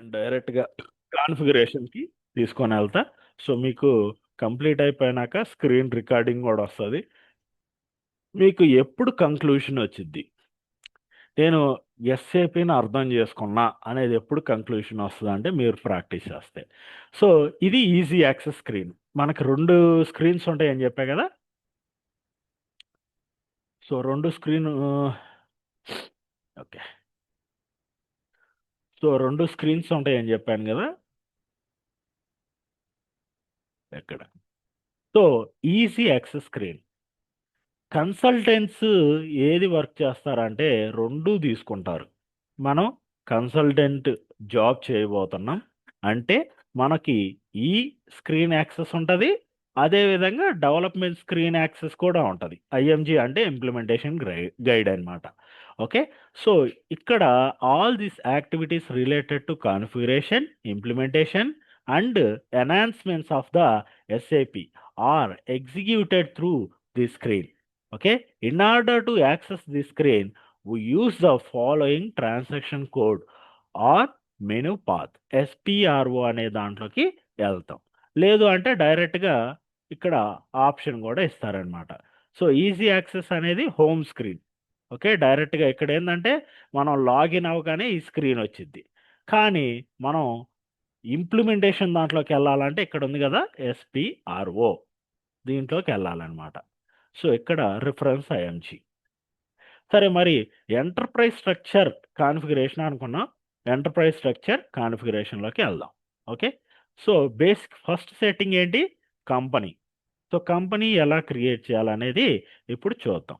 నేను డైరెక్ట్‌గా కాన్ఫిగరేషన్‌కి తీసుకొనెళ్తా. సో, మీకు కంప్లీట్ అయిపోయినాక స్క్రీన్ రికార్డింగ్ గూడా వస్తది. మీకు ఎప్పుడు కంక్లూషన్ వచ్చిద్ది. నేను ఎస్ఏపిని అర్థం చేసుకున్నా అనేది ఎప్పుడు కంక్లూషన్ వస్తదంటే మీరు ప్రాక్టీస్ చేస్తే. సో, ఇది ఈజీ యాక్సెస్ స్క్రీన్. మనకు 2 స్క్రీన్స్ ఉంటాయని చెప్పా గదా! So, 2 screen okay. So, 2 screens ఉంటాయని చెప్పాను గదా! ఎక్కడ? So, easy access screen. Consultants ఏది వర్క్ చేస్తారంటే 2 తీసుకుంటారు. మనం కన్సల్టెంట్ జాబ్ చేయబోతున్నాం. అంటే మనకి ఈ స్క్రీన్ యాక్సెస్ ఉంటది. అదే విధంగా డెవలప్‌మెంట్ స్క్రీన్ యాక్సెస్ కూడా ఉంటది. ఐఎంజీ అంటే ఇంప్లిమెంటేషన్ గైడ్ అన్నమాట. ఓకే. సో, ఇక్కడ all these activities related to configuration, implementation and enhancements of the SAP are executed through the screen. Okay, in order to access the screen, we use the following transaction code or menu path. SPRO అనే దాంట్లోకి వెళ్తాం. లేదు అంటే డైరెక్ట్‌గా ఇక్కడ option కూడా ఇస్తారనమాట. So, easy access అనేది హోమ్ స్క్రీన్. ఓకే. డైరెక్ట్‌గా ఇక్కడేందంటే మనం లాగిన్ అవ్వగానే ఈ స్క్రీన్ వచ్చిద్ది. కానీ మనం ఇంప్లిమెంటేషన్ దాంట్లోకెళ్ళాలంటే ఇక్కడుంది గదా! SPRO దీంట్లోకెళ్ళాలనమాట. సో, ఇక్కడ రిఫరెన్స్ ఐఎంజీ. సరే మరి ఎంటర్‌ప్రైజ్ స్ట్రక్చర్ కాన్ఫిగరేషన్ అనుకున్నాం. ఎంటర్‌ప్రైజ్ స్ట్రక్చర్ కాన్ఫిగరేషన్‌లోకి ఎళ్దాం. Okay. So, basic first setting ఏంటి? కంపెనీ. సో, కంపెనీ ఎలా క్రియేట్ చేయాలనేది ఇప్పుడు చూద్దాం.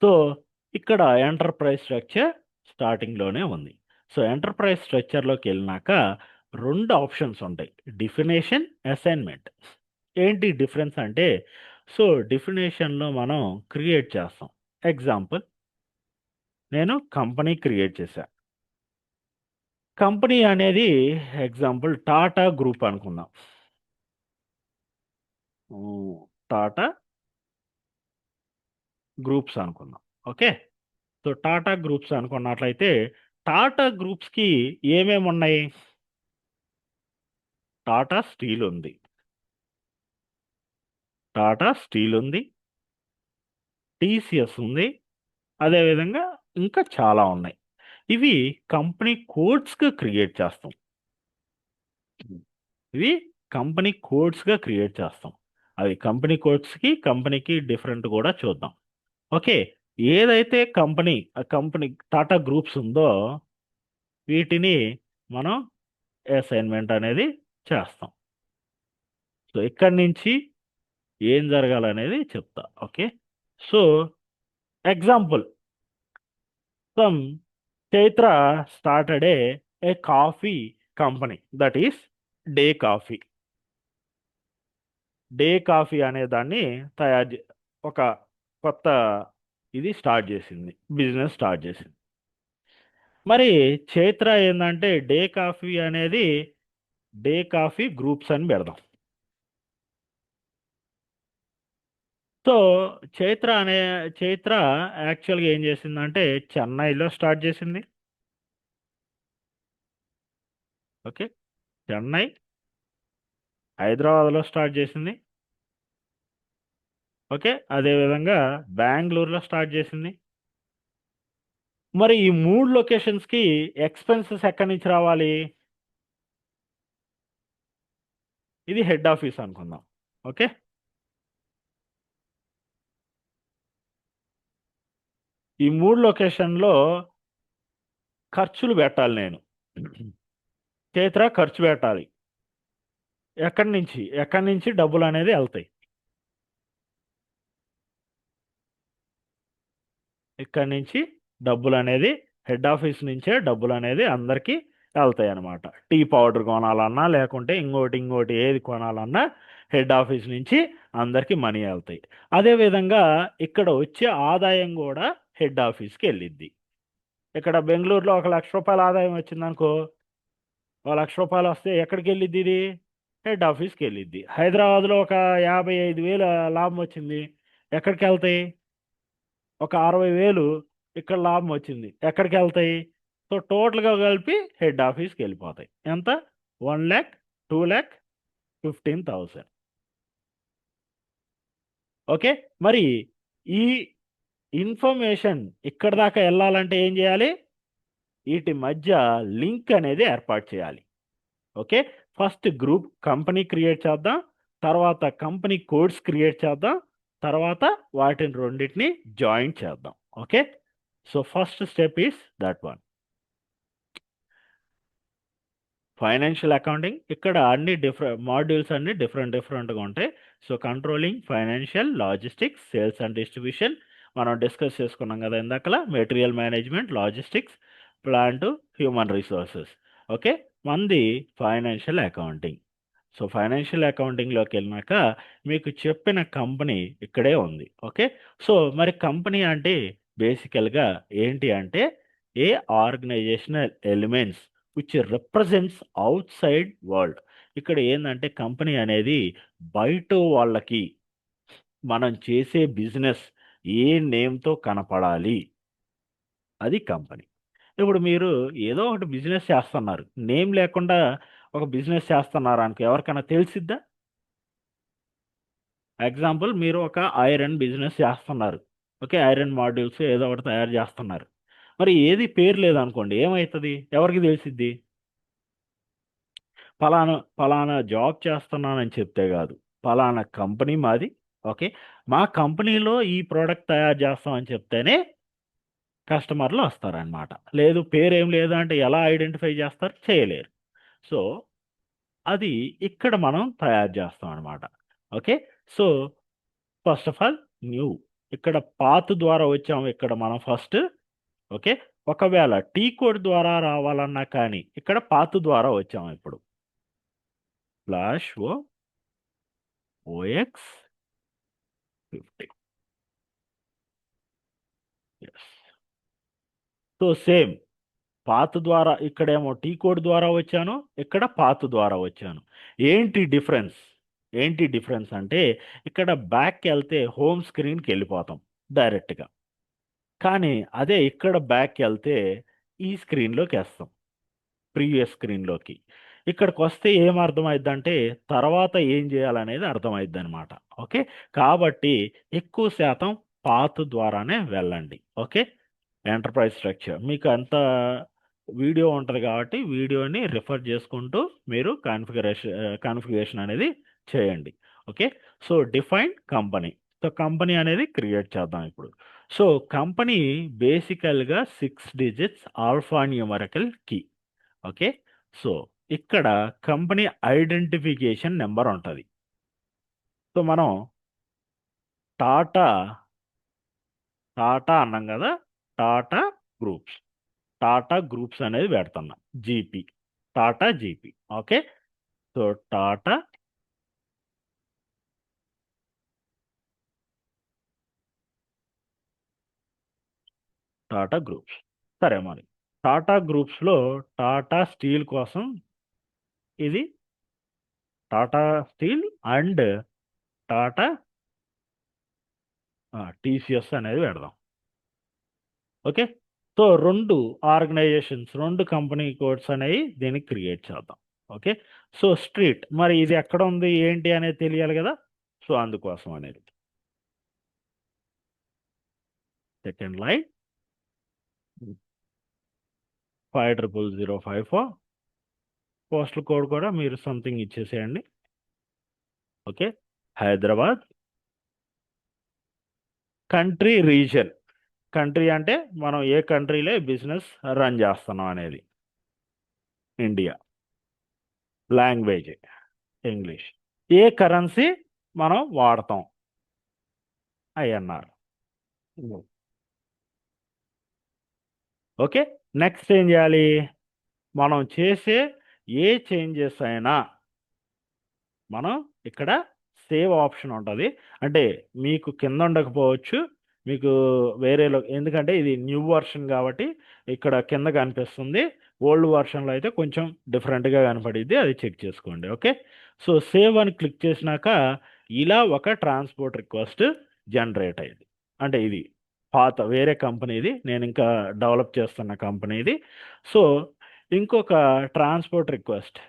సో, ఇక్కడ ఎంటర్‌ప్రైజ్ స్ట్రక్చర్ స్టార్టింగ్‌లోనే ఉంది. సో, ఎంటర్‌ప్రైజ్ స్ట్రక్చర్‌లోకెళ్ళినాక 2 ఆప్షన్స్ ఉంటాయి. Definition, assignment. ఏంటి డిఫరెన్స్ అంటే, సో, డెఫినిషన్‌లో మనం క్రియేట్ చేస్తాం. ఎగ్జాంపుల్ నేను కంపెనీ క్రియేట్ చేశా. కంపెనీ అనేది ఎగ్జాంపుల్ టాటా గ్రూప్ అనుకుందాం. హ్మ్. టాటా గ్రూప్స్ అనుకుందాం. ఓకే. సో, టాటా గ్రూప్స్ అనుకున్నట్లయితే టాటా గ్రూప్స్‌కి ఏమేమున్నాయి? టాటా స్టీల్ ఉంది. టాటా స్టీల్ ఉంది. టీసీఎస్ ఉంది. అదే విధంగా ఇంకా చాలా ఉన్నాయి. ఇవి కంపెనీ కోడ్స్‌గా క్రియేట్ చేస్తాం. ఇవి కంపెనీ కోడ్స్‌గా క్రియేట్ చేస్తాం. అవి కంపెనీ కోడ్స్‌కి, కంపెనీకి డిఫరెంట్ గూడా చూద్దాం. ఓకే. ఏదైతే కంపెనీ కంపెనీ టాటా గ్రూప్స్ ఉందో వీటిని మనం అసైన్‌మెంట్ అనేది చేస్తాం. సో, ఇక్కడి నుంచి ఏం జరగాలనేది చెప్తా. Okay. So, example some Chaitra started a coffee company that is day coffee. Day coffee అనే దాన్ని తయారు జే ఒక కొత్త ఇది స్టార్ట్ జేసింది. బిజినెస్ స్టార్ట్ జేసింది. మరి చైత్ర ఏందంటే డే కాఫీ అనేది డే కాఫీ గ్రూప్స్ అని బెడదాం. సో, చైత్ర యాక్చువల్‌గా ఏం జేసిందంటే చెన్నైలో స్టార్ట్ జేసింది. ఓకే. చెన్నై, హైదరాబాద్‌లో స్టార్ట్ జేసింది. ఓకే. అదే విధంగా బెంగుళూరులో స్టార్ట్ జేసింది. మరి ఈ 3 లొకేషన్స్‌కి ఎక్స్‌పెన్సెస్ ఎక్కడి నుంచి రావాలి? ఇది హెడ్ ఆఫీస్ అనుకుందాం. ఓకే. ఈ 3 లొకేషన్‌లో ఖర్చులు పెట్టాలి నేను. చేతిరా ఖర్చు పెట్టాలి. ఎక్కడి నుంచి డబ్బులనేది ఎళ్తాయి. ఇక్కడి నుంచి డబ్బులనేది హెడ్ ఆఫీస్ నుంచే డబ్బులనేది అందరికి ఎళ్తాయనమాట. టీ పౌడర్ కొనాలన్నా, లేకుంటే ఇంకోటి ఏది కొనాలన్నా హెడ్ ఆఫీస్ నుంచి అందరికి మనీ ఎళ్తాయి. అదే విధంగా ఇక్కడ వచ్చే ఆదాయం గూడా హెడ్ ఆఫీస్‌కెళ్ళిద్ది. ఇక్కడ బెంగుళూరులో ఒక రూ. 1,00,000 ఆదాయం వచ్చిందనుకో, ఓ రూ. 1,00,000 వస్తే ఎక్కడికెళ్ళిద్దిది? హెడ్ ఆఫీస్‌కెళ్ళిద్ది. హైదరాబాద్‌లో ఒక 55,000 లాభం వచ్చింది. ఎక్కడికెళ్తాయి? ఒక 60,000 ఇక్కడ లాభం వచ్చింది. ఎక్కడికెళ్తాయి? సో టోటల్గా కలిపి హెడ్ ఆఫీస్కి వెళ్ళిపోతాయి. ఎంత? 1,00,000, 2,15,000. ఓకే. మరి ఈ ఇన్ఫర్మేషన్ ఇక్కడ దాకా వెళ్ళాలంటే ఏం చేయాలి? వీటి మధ్య లింక్ అనేది ఏర్పాటు చేయాలి. Okay. First group company create చేద్దాం, తర్వాత కంపెనీ కోడ్స్ క్రియేట్ చేద్దాం, తర్వాత వాటిని రెండింటిని జాయిన్ చేద్దాం. Okay. So first step is that one. Financial accounting ఇక్కడ అన్ని మాడ్యూల్స్ అన్ని డిఫరెంట్గా ఉంటాయి. So controlling, financial, logistics, sales and distribution మనం డిస్కస్ చేసుకున్నాం కదా ఇందాకలా. Material management, logistics, plant, human resources. Okay. మంది ఫైనాన్షియల్ అకౌంటింగ్. సో ఫైనాన్షియల్ అకౌంటింగ్లోకి వెళ్ళినాక మీకు చెప్పిన కంపెనీ ఇక్కడే ఉంది. ఓకే. సో మరి కంపెనీ అంటే బేసికల్గా ఏంటి అంటే a organizational elements which represents outside world. ఇక్కడ ఏంటంటే కంపెనీ అనేది బయట వాళ్ళకి మనం చేసే బిజినెస్ ఏ నేమ్తో కనపడాలి, అది కంపెనీ. ఇప్పుడు మీరు ఏదో ఒకటి బిజినెస్ చేస్తున్నారు, నేమ్ లేకుండా ఒక బిజినెస్ చేస్తున్నారు అనుకో, ఎవరికైనా తెలిసిద్దా? ఎగ్జాంపుల్ మీరు ఒక ఐరన్ బిజినెస్ చేస్తున్నారు. ఓకే. ఐరన్ మాడ్యూల్స్ ఏదో ఒకటి తయారు చేస్తున్నారు. మరి ఏది పేరు లేదనుకోండి, ఏమవుతుంది? ఎవరికి తెలిసిద్ది? పలానా పలానా జాబ్ చేస్తున్నానని చెప్తే కాదు, పలానా కంపెనీ మాది. ఓకే. మా కంపెనీలో ఈ ప్రోడక్ట్ తయారు చేస్తామని చెప్తేనే కస్టమర్లు వస్తారనమాట. లేదు పేరేం లేదు అంటే ఎలా ఐడెంటిఫై చేస్తారు? చేయలేరు. సో అది ఇక్కడ మనం తయారు చేస్తాం అనమాట. Okay. So first of all new, ఇక్కడ పాత్ ద్వారా వచ్చాము ఇక్కడ మనం ఫస్ట్. ఓకే. ఒకవేళ టీ కోడ్ ద్వారా రావాలన్నా కానీ ఇక్కడ పాత్ ద్వారా వచ్చాము ఇప్పుడు. Slash OX 50. Yes. So same path ద్వారా ఇక్కడేమో టీ కోడ్ ద్వారా వచ్చాను, ఇక్కడ పాత్ ద్వారా వచ్చాను. ఏంటి డిఫరెన్స్ అంటే ఇక్కడ బ్యాక్కి వెళ్తే హోమ్ స్క్రీన్కి వెళ్ళిపోతాం డైరెక్ట్గా. కానీ అదే ఇక్కడ బ్యాక్కి వెళ్తే ఈ స్క్రీన్లోకి వేస్తాం, ప్రీవియస్ స్క్రీన్లోకి. ఇక్కడికి వస్తే ఏం అర్థమైద్దంటే తర్వాత ఏం చేయాలనేది అర్థమైద్ది అనమాట. ఓకే. కాబట్టి ఎక్కువ శాతం పాత్ ద్వారానే వెళ్ళండి. ఓకే. ఎంటర్ప్రైజ్ స్ట్రక్చర్ మీకు అంత వీడియో ఉంటుంది కాబట్టి వీడియోని రిఫర్ చేసుకుంటూ మీరు కాన్ఫిగరేషన్ అనేది చేయండి. Okay. So define company. So company అనేది క్రియేట్ చేద్దాం ఇప్పుడు. సో కంపెనీ బేసికల్గా 6 digits alpha numerical key. Okay. So ఇక్కడ కంపెనీ ఐడెంటిఫికేషన్ నెంబర్ ఉంటుంది. సో మనం టాటా టాటా అన్నాం కదా, టాటా గ్రూప్స్ టాటా గ్రూప్స్ అనేది పెడుతున్నా, GP, Tata GP. Okay. So Tata Tata groups. సరే మరి టాటా గ్రూప్స్లో టాటా స్టీల్ కోసం ఇది Tata steel and Tata TCS అనేది పెడదాం. Okay. So 2 organizations, 2 company codes అనేవి దీనికి క్రియేట్ చేద్దాం. ఓకే. సో స్ట్రీట్ మరి ఇది ఎక్కడ ఉంది ఏంటి అనేది తెలియాలి కదా. సో అందుకోసం అనేది సెకండ్ లైన్ 500054 పోస్టల్ కోడ్ కూడా మీరు సంథింగ్ ఇచ్చేసేయండి. Okay. Hyderabad. Country, region. Country అంటే మనం ఏ కంట్రీలో బిజినెస్ రన్ చేస్తున్నాం అనేది. ఇండియా. Language English. ఏ కరెన్సీ మనం వాడతాం? ఐఎన్ఆర్. ఓకే. నెక్స్ట్ ఏం చేయాలి? మనం చేసే ఏ చేంజెస్ అయినా మనం ఇక్కడ సేవ్ ఆప్షన్ ఉంటుంది. అంటే మీకు కింద ఉండకపోవచ్చు, మీకు వేరేలో, ఎందుకంటే ఇది న్యూ వర్షన్ కాబట్టి ఇక్కడ కింద కనిపిస్తుంది. ఓల్డ్ వర్షన్లో అయితే కొంచెం డిఫరెంట్గా కనపడిద్ది, అది చెక్ చేసుకోండి. ఓకే. సో సేవ్ అని క్లిక్ చేసినాక ఇలా ఒక ట్రాన్స్పోర్ట్ రిక్వెస్ట్ జనరేట్ అయింది. అంటే ఇది పాత వేరే కంపెనీది, నేను ఇంకా డెవలప్ చేస్తున్న కంపెనీది. సో ఇంకొక ట్రాన్స్పోర్ట్ రిక్వెస్ట్,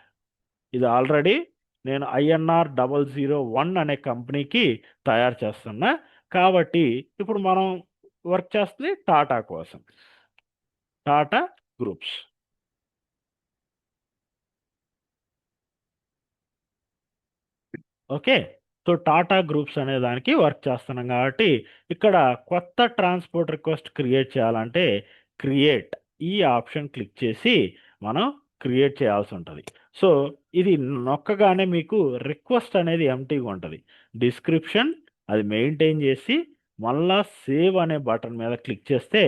ఇది ఆల్రెడీ నేను INR 001 అనే కంపెనీకి తయారు చేస్తున్నా. కాబట్టి ఇప్పుడు మనం వర్క్ చేస్తుంది టాటా కోసం, Tata groups. Okay. So Tata groups అనే దానికి వర్క్ చేస్తున్నాం కాబట్టి ఇక్కడ కొత్త ట్రాన్స్పోర్ట్ రిక్వెస్ట్ క్రియేట్ చేయాలంటే క్రియేట్ ఈ ఆప్షన్ క్లిక్ చేసి మనం క్రియేట్ చేయాల్సి ఉంటుంది. సో ఇది నొక్కగానే మీకు రిక్వెస్ట్ అనేది ఎంటీగా ఉంటుంది. డిస్క్రిప్షన్ అది మెయింటైన్ చేసి మళ్ళా సేవ్ అనే బటన్ మీద క్లిక్ చేస్తే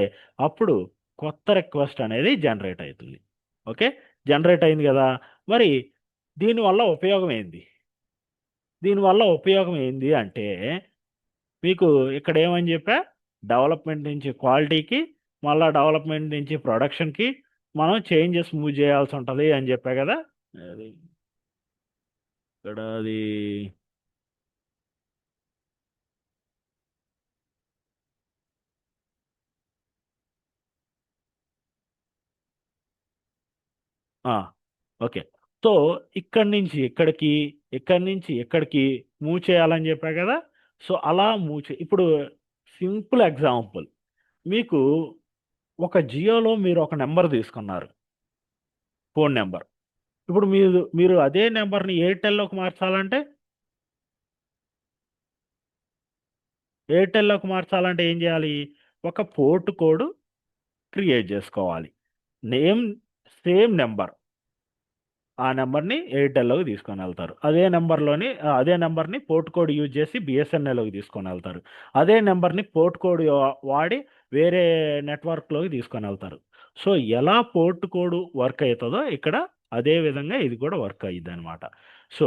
అప్పుడు కొత్త రిక్వెస్ట్ అనేది జనరేట్ అవుతుంది. ఓకే, జనరేట్ అయింది కదా. మరి దీనివల్ల ఉపయోగం ఏంది? దీనివల్ల ఉపయోగం ఏంది అంటే మీకు ఇక్కడ ఏమని చెప్పా, డెవలప్మెంట్ నుంచి క్వాలిటీకి, మళ్ళా డెవలప్మెంట్ నుంచి ప్రొడక్షన్కి మనం చేంజెస్ మూవ్ చేయాల్సి ఉంటుంది అని చెప్పా కదా. అది ఇక్కడ అది ఓకే. సో ఇక్కడి నుంచి ఇక్కడికి, ఇక్కడి నుంచి ఇక్కడికి మూవ్ చేయాలని చెప్పా కదా. సో అలా ఇప్పుడు సింపుల్ ఎగ్జాంపుల్, మీకు ఒక జియోలో మీరు ఒక నెంబర్ తీసుకున్నారు, ఫోన్ నెంబర్. ఇప్పుడు మీరు మీరు అదే నెంబర్ని ఎయిర్టెల్లోకి మార్చాలంటే, ఏం చేయాలి? ఒక పోర్ట్ కోడ్ క్రియేట్ చేసుకోవాలి. నేమ్ సేమ్ నెంబర్, ఆ నెంబర్ని ఎయిర్టెల్లోకి తీసుకొని వెళ్తారు. అదే నెంబర్ని పోర్ట్ కోడ్ యూజ్ చేసి బిఎస్ఎన్ఎల్లోకి తీసుకొని వెళ్తారు. అదే నెంబర్ని పోర్ట్ కోడ్ వాడి వేరే నెట్వర్క్లోకి తీసుకొని వెళ్తారు. సో ఎలా పోర్ట్ కోడ్ వర్క్ అవుతుందో ఇక్కడ అదే విధంగా ఇది కూడా వర్క్ అయ్యిద్ది అనమాట. సో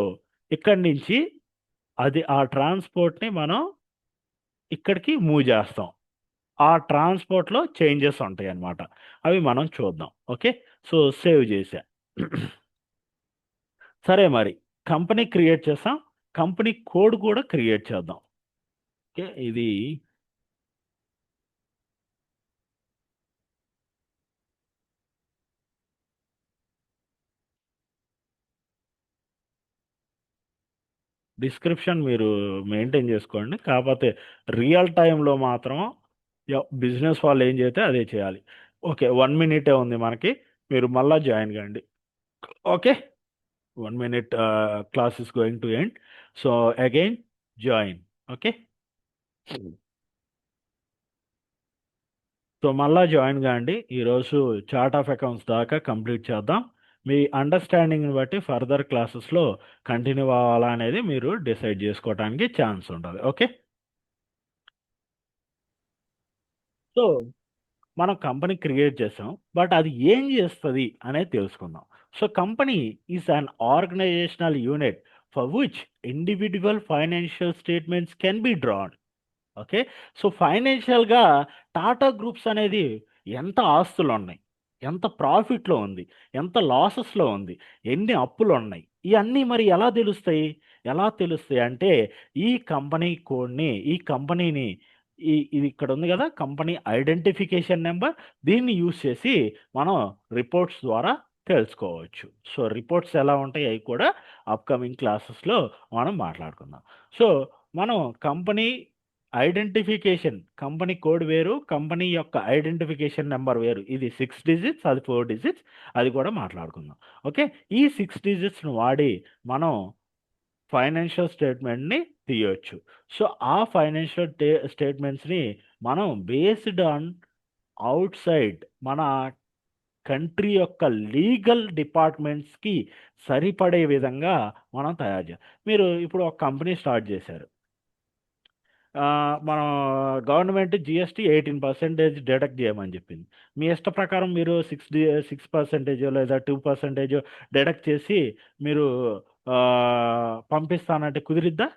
ఇక్కడి నుంచి ఆ ట్రాన్స్పోర్ట్ని మనం ఇక్కడికి మూవ్ చేస్తాం. ఆ ట్రాన్స్పోర్ట్‌లో చేంజెస్ ఉంటాయన్నమాట. అవి మనం చూద్దాం. ఓకే. సో సేవ్ చేశా. సరే మరి కంపెనీ క్రియేట్ చేసాం. కంపెనీ కోడ్ కూడా క్రియేట్ చేద్దాం. ఓకే. ఇది డిస్క్రిప్షన్ మీరు మెయింటైన్ చేసుకోండి. కాపోతే రియల్ టైమ్‌లో మాత్రం బిజినెస్ వాళ్ళు ఏం చెబితే అదే చేయాలి. ఓకే. 1 మినిటే ఉంది మనకి. మీరు మళ్ళా జాయిన్ కండి. Okay. 1 minute class is going to end. So again, join. Okay. So మళ్ళా జాయిన్ కాండి. ఈరోజు చార్ట్ ఆఫ్ అకౌంట్స్ దాకా కంప్లీట్ చేద్దాం. మీ అండర్స్టాండింగ్ని బట్టి ఫర్దర్ క్లాసెస్లో కంటిన్యూ అవ్వాలా అనేది మీరు డిసైడ్ చేసుకోవడానికి ఛాన్స్ ఉంటుంది. ఓకే. సో మనం కంపెనీ క్రియేట్ చేసాం, బట్ అది ఏం చేస్తుంది అనేది తెలుసుకుందాం. So company is an organizational unit for which individual financial statements can be drawn. Okay. So ఫైనాన్షియల్‌గా టాటా గ్రూప్స్ అనేది ఎంత ఆస్తులున్నాయి, ఎంత ప్రాఫిట్‌లో ఉంది, ఎంత లాసెస్‌లో ఉంది, ఎన్ని అప్పులున్నాయి, ఇయన్నీ మరి ఎలా తెలుస్తాయి అంటే ఈ కంపెనీ కోడ్‌ని, ఈ కంపెనీని ఇది ఇక్కడ ఉంది గదా! కంపెనీ ఐడెంటిఫికేషన్ నంబర్, దీన్ని యూజ్ చేసి మనం రిపోర్ట్స్ ద్వారా తెలుసుకోవచ్చు. సో రిపోర్ట్స్ ఎలా ఉంటాయి అయి కూడా అప్‌కమింగ్ క్లాసెస్‌లో మనం మాట్లాడుకుందాం. సో మనం కంపెనీ కంపెనీ కోడ్ వేరు, కంపెనీ యొక్క ఐడెంటిఫికేషన్ నెంబర్ వేరు. ఇది 6 డిజిట్స్, అది 4 డిజిట్స్, అది కూడా మాట్లాడుకుందాం. ఓకే. ఈ 6 డిజిట్స్‌ని వాడి మనం ఫైనాన్షియల్ స్టేట్మెంట్‌ని తీయొచ్చు. సో ఆ ఫైనాన్షియల్ స్టేట్మెంట్స్‌ని మనం బేస్డ్ ఆన్ ఔట్‌సైడ్ మన కంట్రీ యొక్క లీగల్ డిపార్ట్మెంట్స్‌కి సరిపడే విధంగా మనం తయారు చేయాలి. మీరు ఇప్పుడు ఒక కంపెనీ స్టార్ట్ చేశారు. మనం గవర్నమెంట్ జీఎస్టీ 18% డిడక్ట్ చేయమని చెప్పింది. మీ ఇష్ట ప్రకారం మీరు 6% లేదా 2% డిడక్ట్ చేసి మీరు పంపిస్తానంటే కుదిరిద్దా?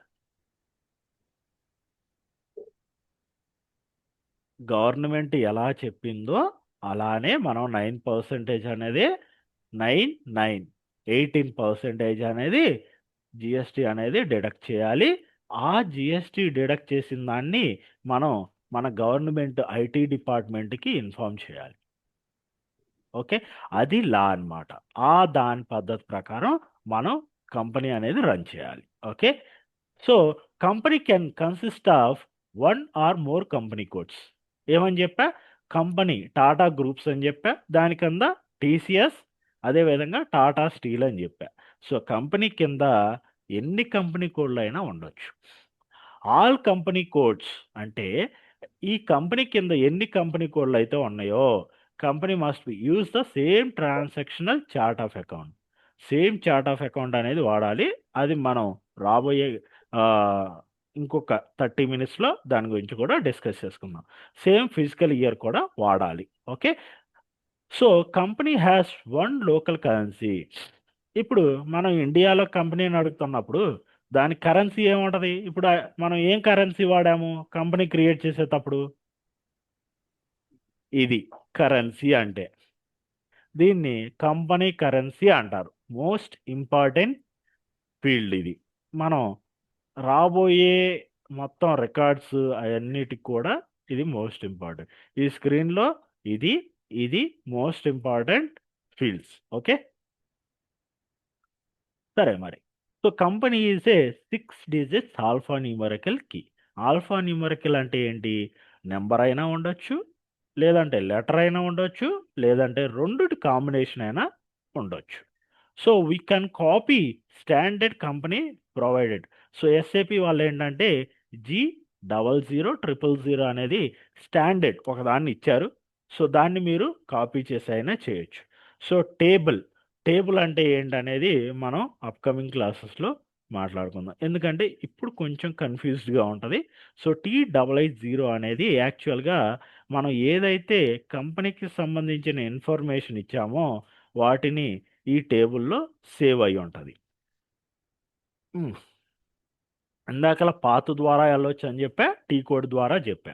గవర్నమెంట్ ఎలా చెప్పిందో అలానే మనం 9% అనేది 18% అనేది జీఎస్టీ అనేది డిడక్ట్ చేయాలి. ఆ జీఎస్టీ డిడక్ట్ చేసిన దాన్ని మనం మన గవర్నమెంట్ ఐటీ డిపార్ట్మెంట్కి ఇన్ఫార్మ్ చేయాలి. ఓకే, అది లా అన్నమాట. ఆ దాని పద్ధతి ప్రకారం మనం కంపెనీ అనేది రన్ చేయాలి. Okay, so company can consist of one or more company codes. ఏమని చెప్పా? కంపెనీ టాటా గ్రూప్స్ అని చెప్పా, దాని కింద టీసీఎస్, అదేవిధంగా టాటా స్టీల్ అని చెప్పా. సో కంపెనీ కింద ఎన్ని కంపెనీ కోడ్లు అయినా ఉండొచ్చు. ఆల్ కంపెనీ కోడ్స్ అంటే ఈ కంపెనీ కింద ఎన్ని కంపెనీ కోడ్లు అయితే ఉన్నాయో, company must be use the same transactional chart of account. Same chart of account అనేది వాడాలి. అది మనం రాబోయే ఆ, ఇంకొక 30 మినిట్స్లో దాని గురించి కూడా డిస్కస్ చేసుకుందాం. సేమ్ ఫిజికల్ ఇయర్ కూడా వాడాలి. Okay, so company has one local currency. ఇప్పుడు మనం ఇండియాలో కంపెనీ నడుపుతున్నప్పుడు దాని కరెన్సీ ఏముంటది? ఇప్పుడు మనం ఏం కరెన్సీ వాడాము కంపెనీ క్రియేట్ చేసేటప్పుడు? ఇది కరెన్సీ అంటే దీన్ని కంపెనీ కరెన్సీ అంటారు. మోస్ట్ ఇంపార్టెంట్ ఫీల్డ్ ఇది. మనం రాబోయే మొత్తం రికార్డ్స్ అవన్నిటికి కూడా ఇది మోస్ట్ ఇంపార్టెంట్. ఈ స్క్రీన్లో ఇది ఇది మోస్ట్ ఇంపార్టెంట్ ఫీల్డ్స్. ఓకే, సరే మరి. So company is a 6 digits alpha numerical key. Alpha numerical అంటే ఏంటి? నెంబర్ అయినా ఉండొచ్చు, లేదంటే లెటర్ అయినా ఉండొచ్చు, లేదంటే రెండుటి కాంబినేషన్ అయినా ఉండొచ్చు. So we can copy standard company provided. So SAP వాళ్ళు ఏంటంటే G0000 అనేది స్టాండర్డ్ ఒకదాన్ని ఇచ్చారు. సో దాన్ని మీరు కాపీ చేసి అయినా చేయొచ్చు. సో టేబుల్ అంటే ఏంటనేది మనం అప్కమింగ్ క్లాసెస్లో మాట్లాడుకుందాం. ఎందుకంటే ఇప్పుడు కొంచెం కన్ఫ్యూజ్డ్గా ఉంటుంది. సో T880 అనేది యాక్చువల్గా మనం ఏదైతే కంపెనీకి సంబంధించిన ఇన్ఫర్మేషన్ ఇచ్చామో వాటిని ఈ టేబుల్లో సేవ్ అయి ఉంటుంది. ఇందాకల పాత్ ద్వారా వెళ్ళొచ్చు అని చెప్పా, టీ కోడ్ ద్వారా చెప్పా.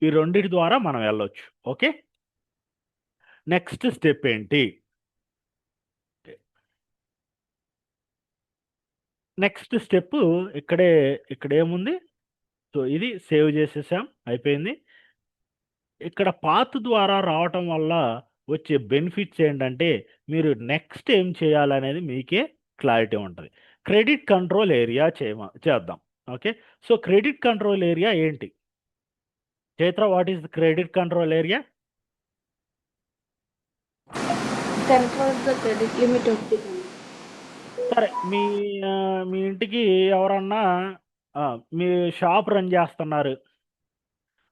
ఈ రెండిటి ద్వారా మనం వెళ్ళొచ్చు. ఓకే, నెక్స్ట్ స్టెప్ ఏంటి? నెక్స్ట్ స్టెప్ ఇక్కడేముంది? సో ఇది సేవ్ చేసేసాం, అయిపోయింది. ఇక్కడ పాత్ ద్వారా రావటం వల్ల వచ్చే బెనిఫిట్స్ ఏంటంటే మీరు నెక్స్ట్ ఏం చేయాలనేది మీకే క్లారిటీ ఉంటుంది. క్రెడిట్ కంట్రోల్ ఏరియా చేద్దాం. Okay, so credit control area ఏంటి? Chaitra, what is the credit control area? Controls the credit limit of the company. సరే, మీ ఇంటికి ఎవరన్నా మీ షాప్ రన్ చేస్తున్నారు.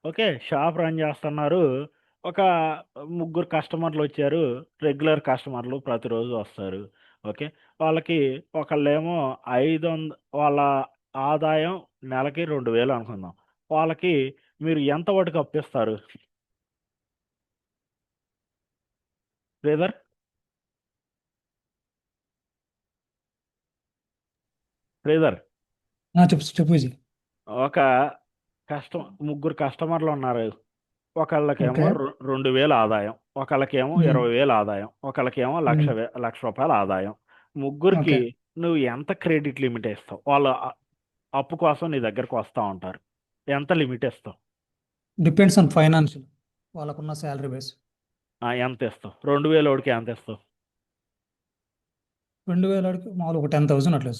ఓకే, షాప్ రన్ చేస్తున్నారు. ఒక ముగ్గురు కస్టమర్లు వచ్చారు. రెగ్యులర్ కస్టమర్లు ప్రతిరోజు వస్తారు. ఓకే, వాళ్ళకి ఒకళ్ళేమో 500, వాళ్ళ ఆదాయం నెలకి 2000 అనుకుందాం. వాళ్ళకి మీరు ఎంత వరకు అప్పిస్తారు బ్రదర్? బ్రదర్, చెప్పు విజయ్. ఒక ముగ్గురు కస్టమర్లు ఉన్నారు. ఒకళ్ళకేమో ఓకే 2000 ఆదాయం, ఒకళ్ళకేమో 20,000 ఆదాయం, ఒకళ్ళకేమో లక్ష రూపాయల ఆదాయం. ముగ్గురికి ఓకే నువ్వు ఎంత క్రెడిట్ లిమిట్ ఇస్తావు? వాళ్ళు అప్పు కోసం నీ దగ్గరకు వస్తూ ఉంటారు. ఎంత లిమిట్ ఇస్తావు? డిపెండ్స్ ఆన్ ఫైనాన్షియల్ వాళ్ళకున్న శాలరీ బేస్. ఎంత ఇస్తావు? 2000 వాడికి ఎంత ఇస్తావు? 2000 మామూలు ఒక 10,000 అట్లా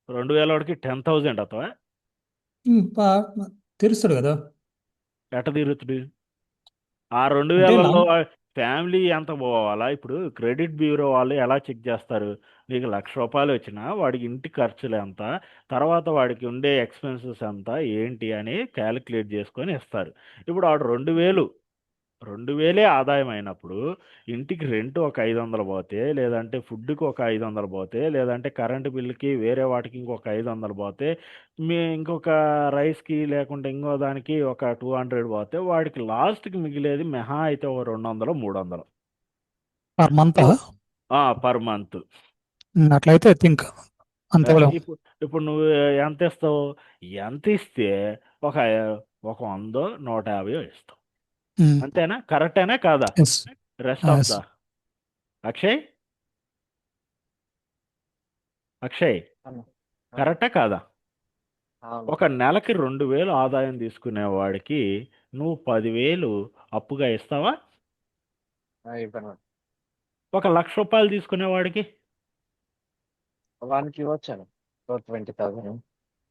2000 వాడికి 10,000 అవుతావా? తెలుస్తాడు కదా. ఎట తీరుతుడు? ఆ అంటే 2000లో ఫ్యామిలీ ఎంత పోవాలా? ఇప్పుడు క్రెడిట్ బ్యూరో వాళ్ళు ఎలా చెక్ చేస్తారు? నీకు 1,00,000 వచ్చినా వాడికి ఇంటి ఖర్చులు ఎంత, తర్వాత వాడికి ఉండే ఎక్స్పెన్సెస్ ఎంత, ఏంటి అని క్యాలిక్యులేట్ చేసుకొని ఇస్తారు. ఇప్పుడు వాడు 2000 ఆదాయం అయినప్పుడు ఇంటికి రెంట్ ఒక 500 పోతే, లేదంటే ఫుడ్కి ఒక 500 పోతే, లేదంటే కరెంటు బిల్లుకి వేరే వాటికి ఇంకొక 500 పోతే, ఇంకొక రైస్కి లేకుంటే ఇంకో దానికి ఒక 200 పోతే, వాడికి లాస్ట్కి మిగిలేది మెహా అయితే ఒక 200 300 పర్ మంత్. Per month. అట్లయితే థింక్ అంత ఇప్పుడు నువ్వు ఎంత ఇస్తావు? ఎంత ఇస్తే ఒక 100 150 ఇస్తావు, అంతేనా? కరెక్టేనా కాదా? రెస్ట్ ఆఫ్ ద అక్షయ్ కరెక్టా కాదా? అవును. ఒక నెలకి 2000 ఆదాయం తీసుకునేవాడికి నువ్వు 10,000 అప్పుగా ఇస్తావా? ఇవ్వను. ఒక రూ. 1,00,000 తీసుకునేవాడికి వానికి ఇవ్వచ్చాను 20,000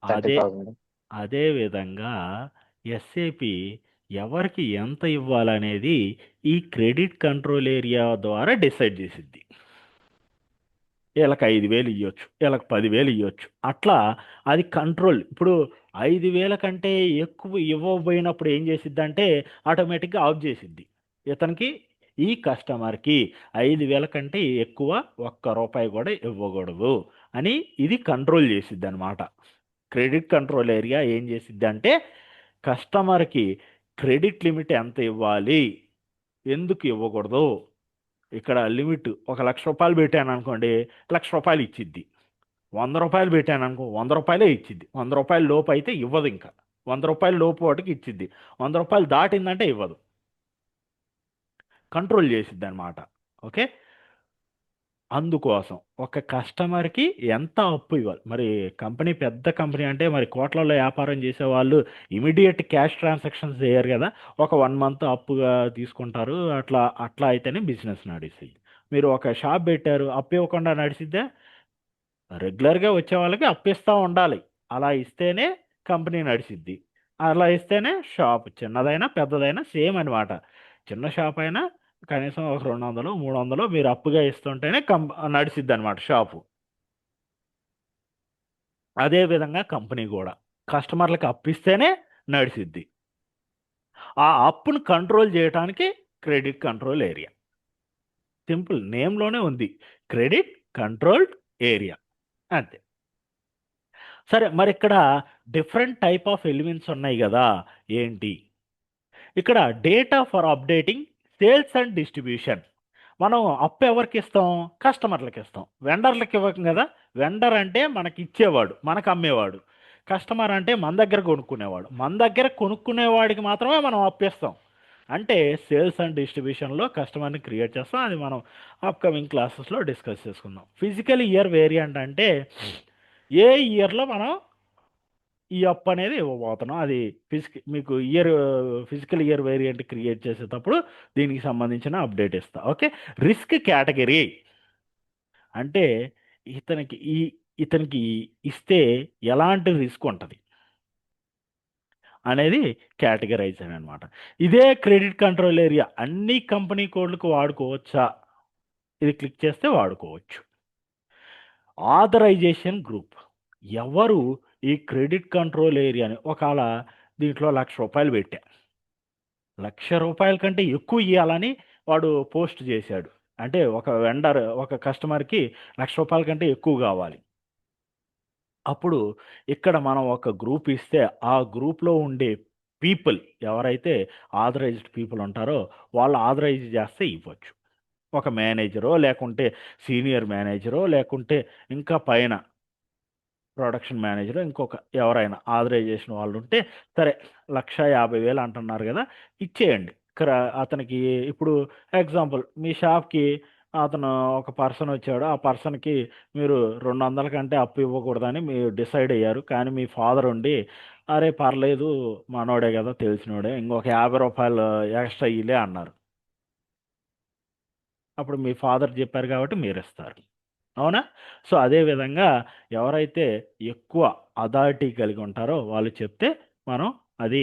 అదే 30,000. అదే విధంగా ఎస్ఏపి ఎవరికి ఎంత ఇవ్వాలనేది ఈ క్రెడిట్ కంట్రోల్ ఏరియా ద్వారా డిసైడ్ చేసిద్ది. వీళ్ళకి 5,000 ఇవ్వచ్చు, వీళ్ళకి 10,000 ఇవ్వచ్చు. అట్లా అది కంట్రోల్. ఇప్పుడు 5,000 కంటే ఎక్కువ ఇవ్వబోయినప్పుడు ఏం చేసిద్దంటే ఆటోమేటిక్గా ఆఫ్ చేసిద్ది. ఇతనికి ఈ కస్టమర్కి 5,000 కంటే ఎక్కువ ఒక్క రూపాయి కూడా ఇవ్వకూడదు అని ఇది కంట్రోల్ చేసిద్ది అనమాట. క్రెడిట్ కంట్రోల్ ఏరియా ఏం చేసిద్ది అంటే కస్టమర్కి క్రెడిట్ లిమిట్ ఎంత ఇవ్వాలి, ఎందుకు ఇవ్వకూడదు, ఇక్కడ లిమిట్ ఒక రూ. 1,00,000 పెట్టాను అనుకోండి, రూ. 1,00,000 ఇచ్చిద్ది. 100 రూపాయలు పెట్టాను అనుకో, 100 రూపాయలే ఇచ్చిద్ది. 100 రూపాయల లోపు అయితే ఇవ్వదు. ఇంకా 100 రూపాయల లోపు వాటికి ఇచ్చిద్ది. 100 రూపాయలు దాటిందంటే ఇవ్వదు. కంట్రోల్ చేసిద్ది అనమాట. ఓకే, అందుకోసం ఒక కస్టమర్కి ఎంత అప్పు ఇవ్వాలి. మరి కంపెనీ పెద్ద కంపెనీ అంటే మరి కోట్లలో వ్యాపారం చేసే వాళ్ళు ఇమీడియట్ క్యాష్ ట్రాన్సాక్షన్స్ చేయరు కదా. ఒక 1 మంత్ అప్పుగా తీసుకుంటారు. అట్లా అట్లా అయితేనే బిజినెస్ నడిస్తుంది. మీరు ఒక షాప్ పెట్టారు, అప్పు ఇవ్వకుండా నడిచిద్దే? రెగ్యులర్గా వచ్చే వాళ్ళకి అప్పిస్తూ ఉండాలి. అలా ఇస్తేనే కంపెనీ నడిచిద్ది. అలా ఇస్తేనే షాప్ చిన్నదైనా పెద్దదైనా సేమ్ అనమాట. చిన్న షాప్ అయినా కనీసం ఒక 200 300 మీరు అప్పుగా ఇస్తుంటేనే నడిచిద్ది అనమాట షాపు. అదే విధంగా కంపెనీ కూడా కస్టమర్లకు అప్పిస్తేనే నడిచిద్ది. ఆ అప్పును కంట్రోల్ చేయడానికి క్రెడిట్ కంట్రోల్ ఏరియా. సింపుల్, నేమ్లోనే ఉంది, క్రెడిట్ కంట్రోల్డ్ ఏరియా, అంతే. సరే, మరి ఇక్కడ డిఫరెంట్ టైప్ ఆఫ్ ఎలిమెంట్స్ ఉన్నాయి కదా, ఏంటి? ఇక్కడ data for updating sales and distribution. మనం అప్పు ఎవరికి ఇస్తాం? కస్టమర్లకు ఇస్తాం, వెండర్లకు ఇవ్వకం కదా. వెండర్ అంటే మనకి ఇచ్చేవాడు, మనకు అమ్మేవాడు. కస్టమర్ అంటే మన దగ్గర కొనుక్కునేవాడు. మన దగ్గర కొనుక్కునేవాడికి మాత్రమే మనం అప్పిస్తాం. అంటే సేల్స్ అండ్ డిస్ట్రిబ్యూషన్లో కస్టమర్ని క్రియేట్ చేస్తాం. అది మనం అప్కమింగ్ క్లాసెస్లో డిస్కస్ చేసుకుందాం. ఫిజికల్ ఇయర్ వేరియంట్ అంటే ఏ ఇయర్లో మనం ఈ అప్ అనేది ఇవ్వబోతున్నాం. అది మీకు ఫిజికల్ ఇయర్ వేరియంట్ క్రియేట్ చేసేటప్పుడు దీనికి సంబంధించిన అప్డేట్ ఇస్తా. ఓకే, రిస్క్ కేటగిరీ అంటే ఇతనికి ఇస్తే ఎలాంటి రిస్క్ ఉంటుంది అనేది కేటగరైజ్ అని అనమాట. ఇదే క్రెడిట్ కంట్రోల్ ఏరియా అన్ని కంపెనీ కోడ్లకు వాడుకోవచ్చా? ఇది క్లిక్ చేస్తే వాడుకోవచ్చు. ఆథరైజేషన్ గ్రూప్, ఎవరు ఈ క్రెడిట్ కంట్రోల్ ఏరియాని ఒకవేళ దీంట్లో రూ. 1,00,000 పెట్టా, రూ. 1,00,000 కంటే ఎక్కువ ఇవ్వాలని వాడు పోస్ట్ చేశాడు. అంటే ఒక వెండర్ ఒక కస్టమర్కి రూ. 1,00,000 కంటే ఎక్కువ కావాలి. అప్పుడు ఇక్కడ మనం ఒక గ్రూప్ ఇస్తే ఆ గ్రూప్లో ఉండే పీపుల్ ఎవరైతే ఆథరైజ్డ్ పీపుల్ ఉంటారో వాళ్ళు ఆథరైజ్ చేస్తే ఇవ్వచ్చు. ఒక మేనేజరో లేకుంటే సీనియర్ మేనేజరో లేకుంటే ఇంకా పైన ప్రొడక్షన్ మేనేజర్ ఇంకొక ఎవరైనా ఆథరైజేషన్ వాళ్ళు ఉంటే సరే, 1,50,000 అంటున్నారు కదా, ఇచ్చేయండి. అతనికి ఇప్పుడు ఎగ్జాంపుల్ మీ షాప్కి అతను ఒక పర్సన్ వచ్చాడు. ఆ పర్సన్కి మీరు 200 కంటే అప్పు ఇవ్వకూడదని మీరు డిసైడ్ అయ్యారు. కానీ మీ ఫాదర్ ఉండి అరే పర్లేదు మనోడే కదా తెలిసినోడే ఇంకొక రూ. 50 ఎక్స్ట్రా ఇలే అన్నారు. అప్పుడు మీ ఫాదర్ చెప్పారు కాబట్టి మీరు ఇస్తారు. అవునా? సో అదే విధంగా ఎవరైతే ఎక్కువ అథారిటీ కలిగి ఉంటారో వాళ్ళు చెప్తే మనం అది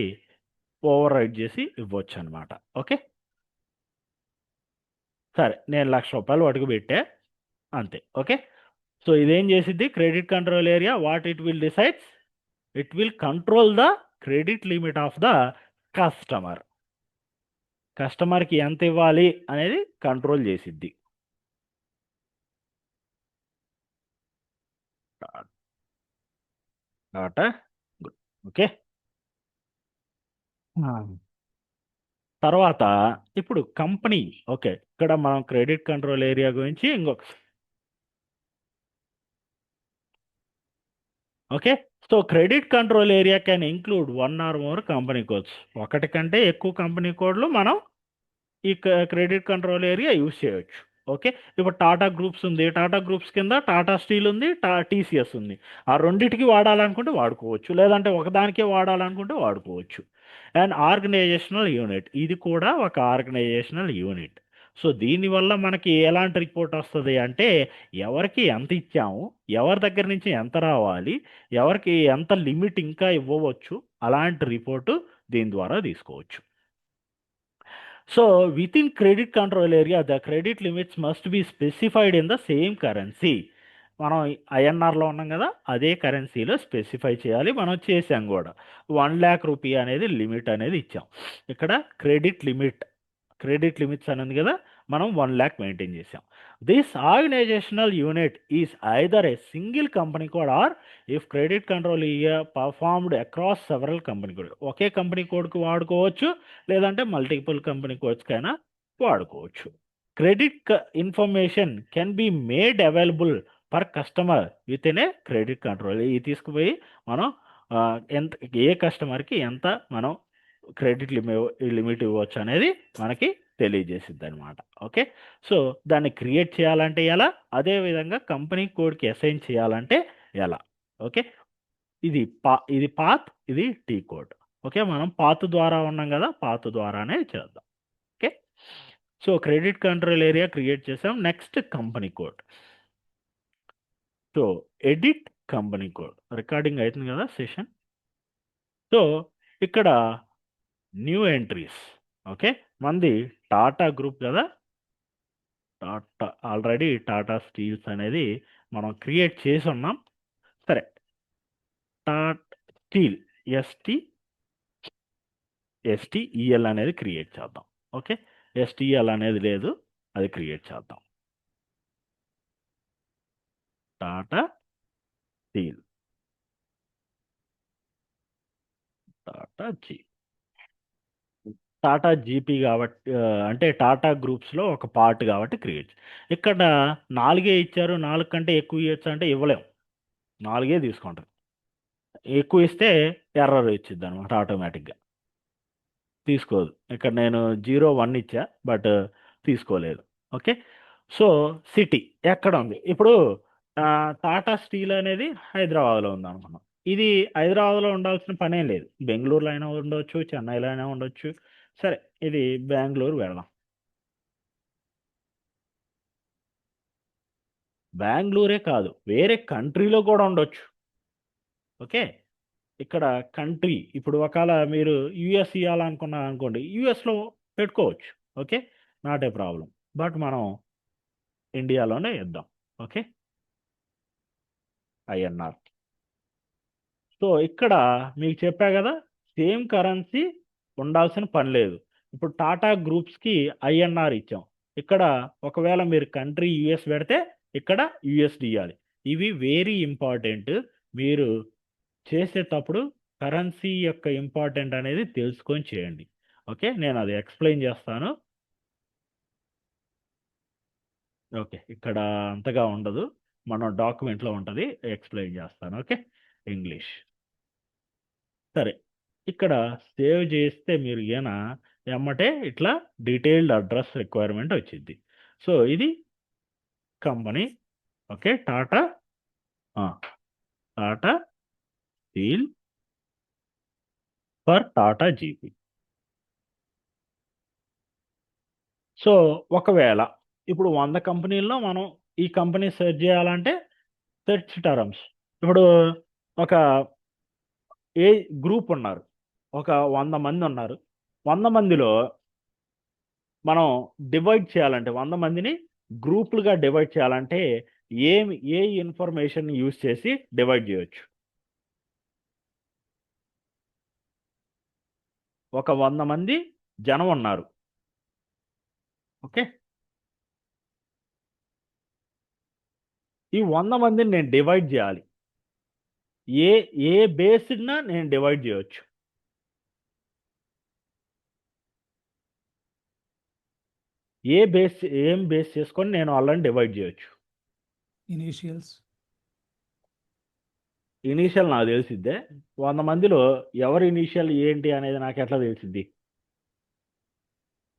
ఓవర్ రైడ్ చేసి ఇవ్వచ్చు అనమాట. ఓకే, సరే నేను రూ. 1,00,000 వాటికి పెట్టా, అంతే. ఓకే, సో ఇదేం చేసిద్ది credit control area? What it will decides? It will control the credit limit of the customer. కస్టమర్కి ఎంత ఇవ్వాలి అనేది కంట్రోల్ చేసిద్ది. Data good. ఓకే, తర్వాత ఇప్పుడు కంపెనీ. ఓకే, ఇక్కడ మనం క్రెడిట్ కంట్రోల్ ఏరియా గురించి ఇంకొక okay. So credit control area can include 1 or more company codes. ఒకటి కంటే ఎక్కువ కంపెనీ కోడ్లు మనం ఈ క్రెడిట్ కంట్రోల్ ఏరియా యూజ్ చేయవచ్చు. ఓకే. ఇప్పుడు టాటా గ్రూప్స్ ఉంది. టాటా గ్రూప్స్ కింద టాటా స్టీల్ ఉంది. టీసీఎస్ ఉంది. ఆ రెండిటికి వాడాలనుకుంటే వాడుకోవచ్చు. లేదంటే ఒకదానికే వాడాలనుకుంటే వాడుకోవచ్చు. అండ్ ఆర్గనైజేషనల్ యూనిట్ ఇది కూడా ఒక ఆర్గనైజేషనల్ యూనిట్. సో దీనివల్ల మనకి ఎలాంటి రిపోర్ట్ వస్తది అంటే, ఎవరికి ఎంత ఇచ్చాము, ఎవరి దగ్గర నుంచి ఎంత రావాలి, ఎవరికి ఎంత లిమిట్ ఇంకా ఇవ్వవచ్చు, అలాంటి రిపోర్టు దీని ద్వారా తీసుకోవచ్చు. So within credit control area, the credit limits must be specified in the same currency. మనం ఐఎన్ఆర్లో ఉన్నాం కదా, అదే కరెన్సీలో స్పెసిఫై చేయాలి. మనం చేసాం కూడా. 1,00,000 రూపీ అనేది లిమిట్ అనేది ఇచ్చాం. ఇక్కడ క్రెడిట్ లిమిట్స్ అని ఉంది కదా, మనం 1,00,000 మెయింటైన్ చేసాం. This organizational unit is either a single company code or if credit control performed across several company code. ఒకే కంపెనీ కోడ్కి వాడుకోవచ్చు, లేదంటే మల్టిపుల్ కంపెనీ కోడ్స్కైనా వాడుకోవచ్చు. Credit information can be made available per customer within a credit control. ఇది తీసుకుపోయి మనం ఎంత ఏ కస్టమర్కి ఎంత మనం క్రెడిట్ లిమిట్ ఇవ్వచ్చు అనేది మనకి తెలియజేసిద్ది అనమాట. ఓకే. సో దాన్ని క్రియేట్ చేయాలంటే ఎలా, అదేవిధంగా కంపెనీ కోడ్కి అసైన్ చేయాలంటే ఎలా. ఓకే. ఇది పాత్, ఇది టీ కోడ్. ఓకే. మనం పాత్ ద్వారా ఉన్నాం కదా, పాత్ ద్వారానే చేద్దాం. Okay. So credit control area create చేసాం. Next company code. So edit company code. Recording అవుతుంది కదా సెషన్. సో ఇక్కడ న్యూ ఎంట్రీస్. ఓకే. మంది టాటా గ్రూప్ కదా, ఆల్రెడీ టాటా స్టీల్స్ అనేది మనం క్రియేట్ చేసి ఉన్నాం. సరే, టాటా స్టీల్ ఎస్టీఈఎల్ అనేది క్రియేట్ చేద్దాం. ఓకే. ఎస్టీఎల్ అనేది లేదు, అది క్రియేట్ చేద్దాం. టాటా స్టీల్, టాటా జీపీ కాబట్టి అంటే టాటా గ్రూప్స్లో ఒక పార్ట్ కాబట్టి క్రియేట్. ఇక్కడ 4 ఇచ్చారు, 4 కంటే ఎక్కువ ఇవ్వచ్చు అంటే ఇవ్వలేం, 4 తీసుకుంటారు. ఎక్కువ ఇస్తే ఎర్రర్ ఇచ్చిద్ది అనమాట, ఆటోమేటిక్గా తీసుకోదు. ఇక్కడ నేను 0, 1 ఇచ్చా, బట్ తీసుకోలేదు. ఓకే. సో సిటీ ఎక్కడ ఉంది, ఇప్పుడు టాటా స్టీల్ అనేది హైదరాబాద్లో ఉంది అనుకున్నాం. ఇది హైదరాబాద్లో ఉండాల్సిన పనేం లేదు, బెంగళూరులో అయినా ఉండొచ్చు, చెన్నైలో అయినా ఉండొచ్చు. సరే, ఇది బెంగళూరు వెళ్దాం. బెంగళూరే కాదు, వేరే కంట్రీలో కూడా ఉండొచ్చు. ఓకే. ఇక్కడ కంట్రీ, ఇప్పుడు ఒకవేళ మీరు యుఎస్ ఇవ్వాలనుకున్నారు అనుకోండి, యుఎస్లో పెట్టుకోవచ్చు. Okay, not a problem. But మనం ఇండియాలోనే ఇద్దాం. Okay, INR. సో ఇక్కడ మీకు చెప్పా కదా, సేమ్ కరెన్సీ ఉండాల్సిన పని లేదు. ఇప్పుడు టాటా గ్రూప్స్కి ఐఎన్ఆర్ ఇచ్చాం. ఇక్కడ ఒకవేళ మీరు కంట్రీ యుఎస్ పెడితే ఇక్కడ యుఎస్డి ఇవ్వాలి. ఇవి వెరీ ఇంపార్టెంట్. మీరు చేసేటప్పుడు కరెన్సీ యొక్క ఇంపార్టెంట్ అనేది తెలుసుకొని చేయండి. ఓకే, నేను అది ఎక్స్ప్లెయిన్ చేస్తాను. ఓకే, ఇక్కడ అంతగా ఉండదు, మన డాక్యుమెంట్లో ఉంటుంది, ఎక్స్ప్లెయిన్ చేస్తాను. Okay, English. సరే, ఇక్కడ సేవ్ చేస్తే మీరు ఎమ్మటే ఇట్లా డీటెయిల్డ్ అడ్రస్ రిక్వైర్మెంట్ వచ్చింది. సో ఇది company. Okay, Tata steel for Tata GP. So ఒకవేళ ఇప్పుడు 100 కంపెనీల్లో మనం ఈ కంపెనీ సెర్చ్ చేయాలంటే సెర్చ్ టర్మ్స్, ఇప్పుడు ఒక ఏ గ్రూప్ ఉన్నారు, ఒక 100 మంది ఉన్నారు. 100 మందిలో మనం డివైడ్ చేయాలంటే, 100 మందిని గ్రూపులుగా డివైడ్ చేయాలంటే ఏ ఇన్ఫర్మేషన్ యూజ్ చేసి డివైడ్ చేయొచ్చు. ఒక 100 మంది జనం ఉన్నారు. ఓకే, ఈ 100 మందిని నేను డివైడ్ చేయాలి. ఏ బేస్డ్న నేను డివైడ్ చేయొచ్చు. ఏం బేస్ చేసుకొని నేను వాళ్ళని డివైడ్ చేయొచ్చు. ఇనీషియల్ నాకు తెలిసిద్దే, 100 మందిలో ఎవరి ఇనీషియల్ ఏంటి అనేది నాకు ఎట్లా తెలిసిద్ది?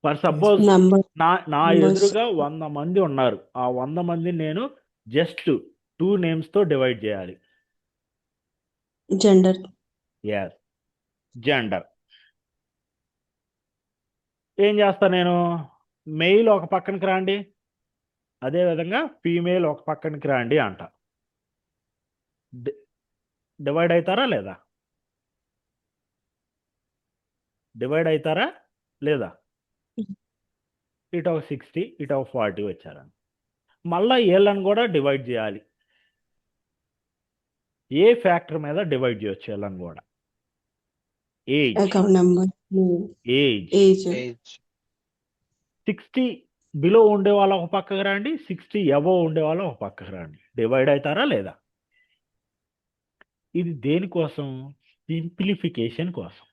For suppose Number. నా Numbers. ఎదురుగా 100 మంది ఉన్నారు. ఆ 100 మందిని నేను జస్ట్ 2 నేమ్స్తో డివైడ్ చేయాలి. Gender. Yes, gender. ఏం చేస్తా నేను? మెయిల్ ఒక పక్కనకి రాండి, అదేవిధంగా ఫీమేల్ ఒక పక్కనకి రాండి అంట. డివైడ్ అవుతారా లేదా? డివైడ్ అవుతారా లేదా? ఇటు ఒక 60, ఇటు ఒక 40 వచ్చారని. మళ్ళీ వీళ్ళని కూడా డివైడ్ చేయాలి. ఏ ఫ్యాక్టర్ మీద డివైడ్ చేయొచ్చు వీళ్ళని కూడా? Age. Account number. Name. Age. Age. Age 60 below ఉండే వాళ్ళు ఒక పక్కకు రండి, 60 అబోవ్ ఉండే వాళ్ళు ఒక పక్కకు రండి. డివైడ్ అవుతారా లేదా? ఇది దేనికోసం? సింప్లిఫికేషన్ కోసం,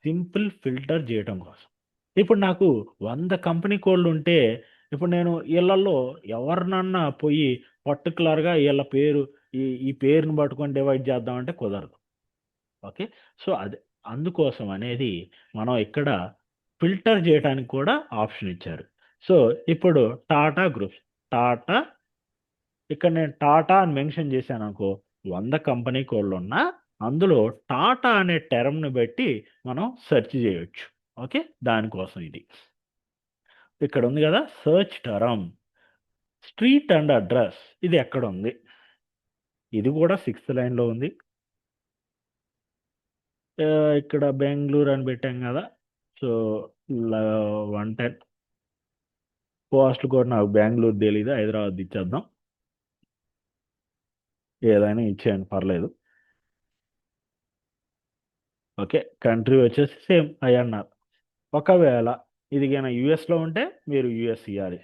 సింపుల్ ఫిల్టర్ చేయడం కోసం. ఇప్పుడు నాకు 100 కంపెనీ కోడ్లు ఉంటే ఇప్పుడు నేను వీళ్ళల్లో ఎవరినన్నా పోయి పర్టికులర్గా వీళ్ళ పేరు ఈ పేరుని పట్టుకొని డివైడ్ చేద్దామంటే కుదరదు. ఓకే, సో అది అందుకోసం అనేది మనం ఇక్కడ ఫిల్టర్ చేయడానికి కూడా ఆప్షన్ ఇచ్చారు. సో ఇప్పుడు టాటా గ్రూప్స్, టాటా, ఇక్కడ నేను టాటా అని మెన్షన్ చేశాను అనుకో, 100 కంపెనీ కోడ్లు ఉన్నా అందులో టాటా అనే టర్మ్ని బట్టి మనం సెర్చ్ చేయొచ్చు. ఓకే, దానికోసం ఇది ఇక్కడ ఉంది కదా, search term street and address. ఇది ఎక్కడ ఉంది? ఇది కూడా 6th లైన్లో ఉంది. ఇక్కడ బెంగళూరు అని పెట్టాం కదా, సో 110 పోస్ట్ కూడా నాకు బెంగళూరు తెలీదు, హైదరాబాద్ ఇచ్చేద్దాం. ఏదైనా ఇచ్చేయండి పర్లేదు. ఓకే, కంట్రీ వచ్చేసి సేమ్ ఐఎన్ఆర్. ఒకవేళ ఇది కన్నా యుఎస్లో ఉంటే మీరు యుఎస్ ఇవ్వాలి.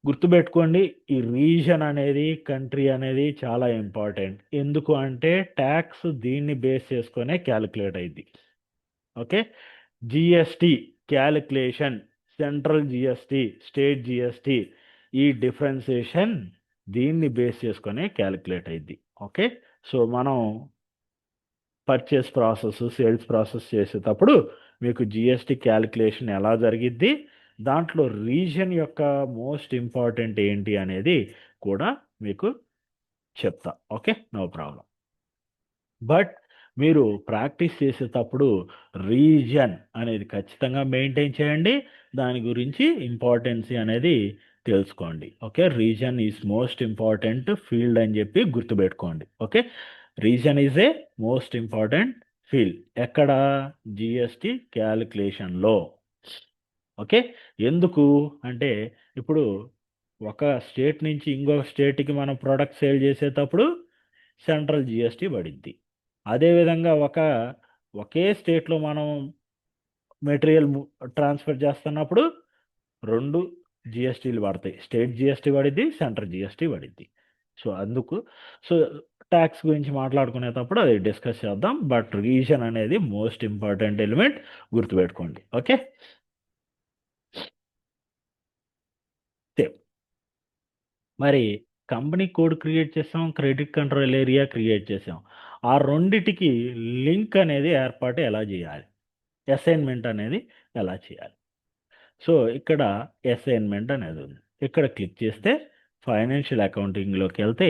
గుర్తుపెట్టుకోండి, ఈ రీజన్ అనేది, కంట్రీ అనేది చాలా ఇంపార్టెంట్. ఎందుకు అంటే ట్యాక్స్ దీన్ని బేస్ చేసుకునే క్యాలిక్యులేట్ అయింది. Okay, GST calculation, central GST, state GST, ఈ డిఫరెన్సియేషన్ దీన్ని బేస్ చేసుకునే క్యాలిక్యులేట్ అయింది. ఓకే, సో మనం పర్చేస్ ప్రాసెస్, సేల్స్ ప్రాసెస్ చేసేటప్పుడు మీకు జిఎస్టి క్యాలిక్యులేషన్ ఎలా జరిగిద్ది, దాంట్లో రీజన్ యొక్క మోస్ట్ ఇంపార్టెంట్ ఏంటి అనేది కూడా మీకు చెప్తా. Okay, no problem. బట్ మీరు ప్రాక్టీస్ చేసేటప్పుడు రీజన్ అనేది ఖచ్చితంగా మెయింటైన్ చేయండి. దాని గురించి ఇంపార్టెన్సీ అనేది తెలుసుకోండి. Okay, reason is most important field అని చెప్పి గుర్తుపెట్టుకోండి. Okay, reason is a most important field. ఎక్కడ? జిఎస్టి క్యాలిక్యులేషన్లో. ఓకే, ఎందుకు అంటే ఇప్పుడు ఒక స్టేట్ నుంచి ఇంకొక స్టేట్కి మనం ప్రోడక్ట్ సేల్ చేసేటప్పుడు సెంట్రల్ జిఎస్టి పడిద్ది. అదేవిధంగా ఒకే స్టేట్లో మనం మెటీరియల్ ట్రాన్స్ఫర్ చేస్తున్నప్పుడు 2 జిఎస్టీలు పడతాయి. స్టేట్ జిఎస్టీ పడిద్ది, సెంట్రల్ జిఎస్టీ పడిద్ది. సో ట్యాక్స్ గురించి మాట్లాడుకునేటప్పుడు అది డిస్కస్ చేద్దాం. బట్ రీజన్ అనేది మోస్ట్ ఇంపార్టెంట్ ఎలిమెంట్, గుర్తుపెట్టుకోండి. ఓకే, మరి కంపెనీ కోడ్ క్రియేట్ చేసాం, క్రెడిట్ కంట్రోల్ ఏరియా క్రియేట్ చేసాం. ఆ రెండిటికి లింక్ అనేది ఏర్పాటు ఎలా చేయాలి, అసైన్మెంట్ అనేది ఎలా చేయాలి? సో ఇక్కడ అసైన్మెంట్ అనేది ఉంది. ఇక్కడ క్లిక్ చేస్తే ఫైనాన్షియల్ అకౌంటింగ్లోకి వెళ్తే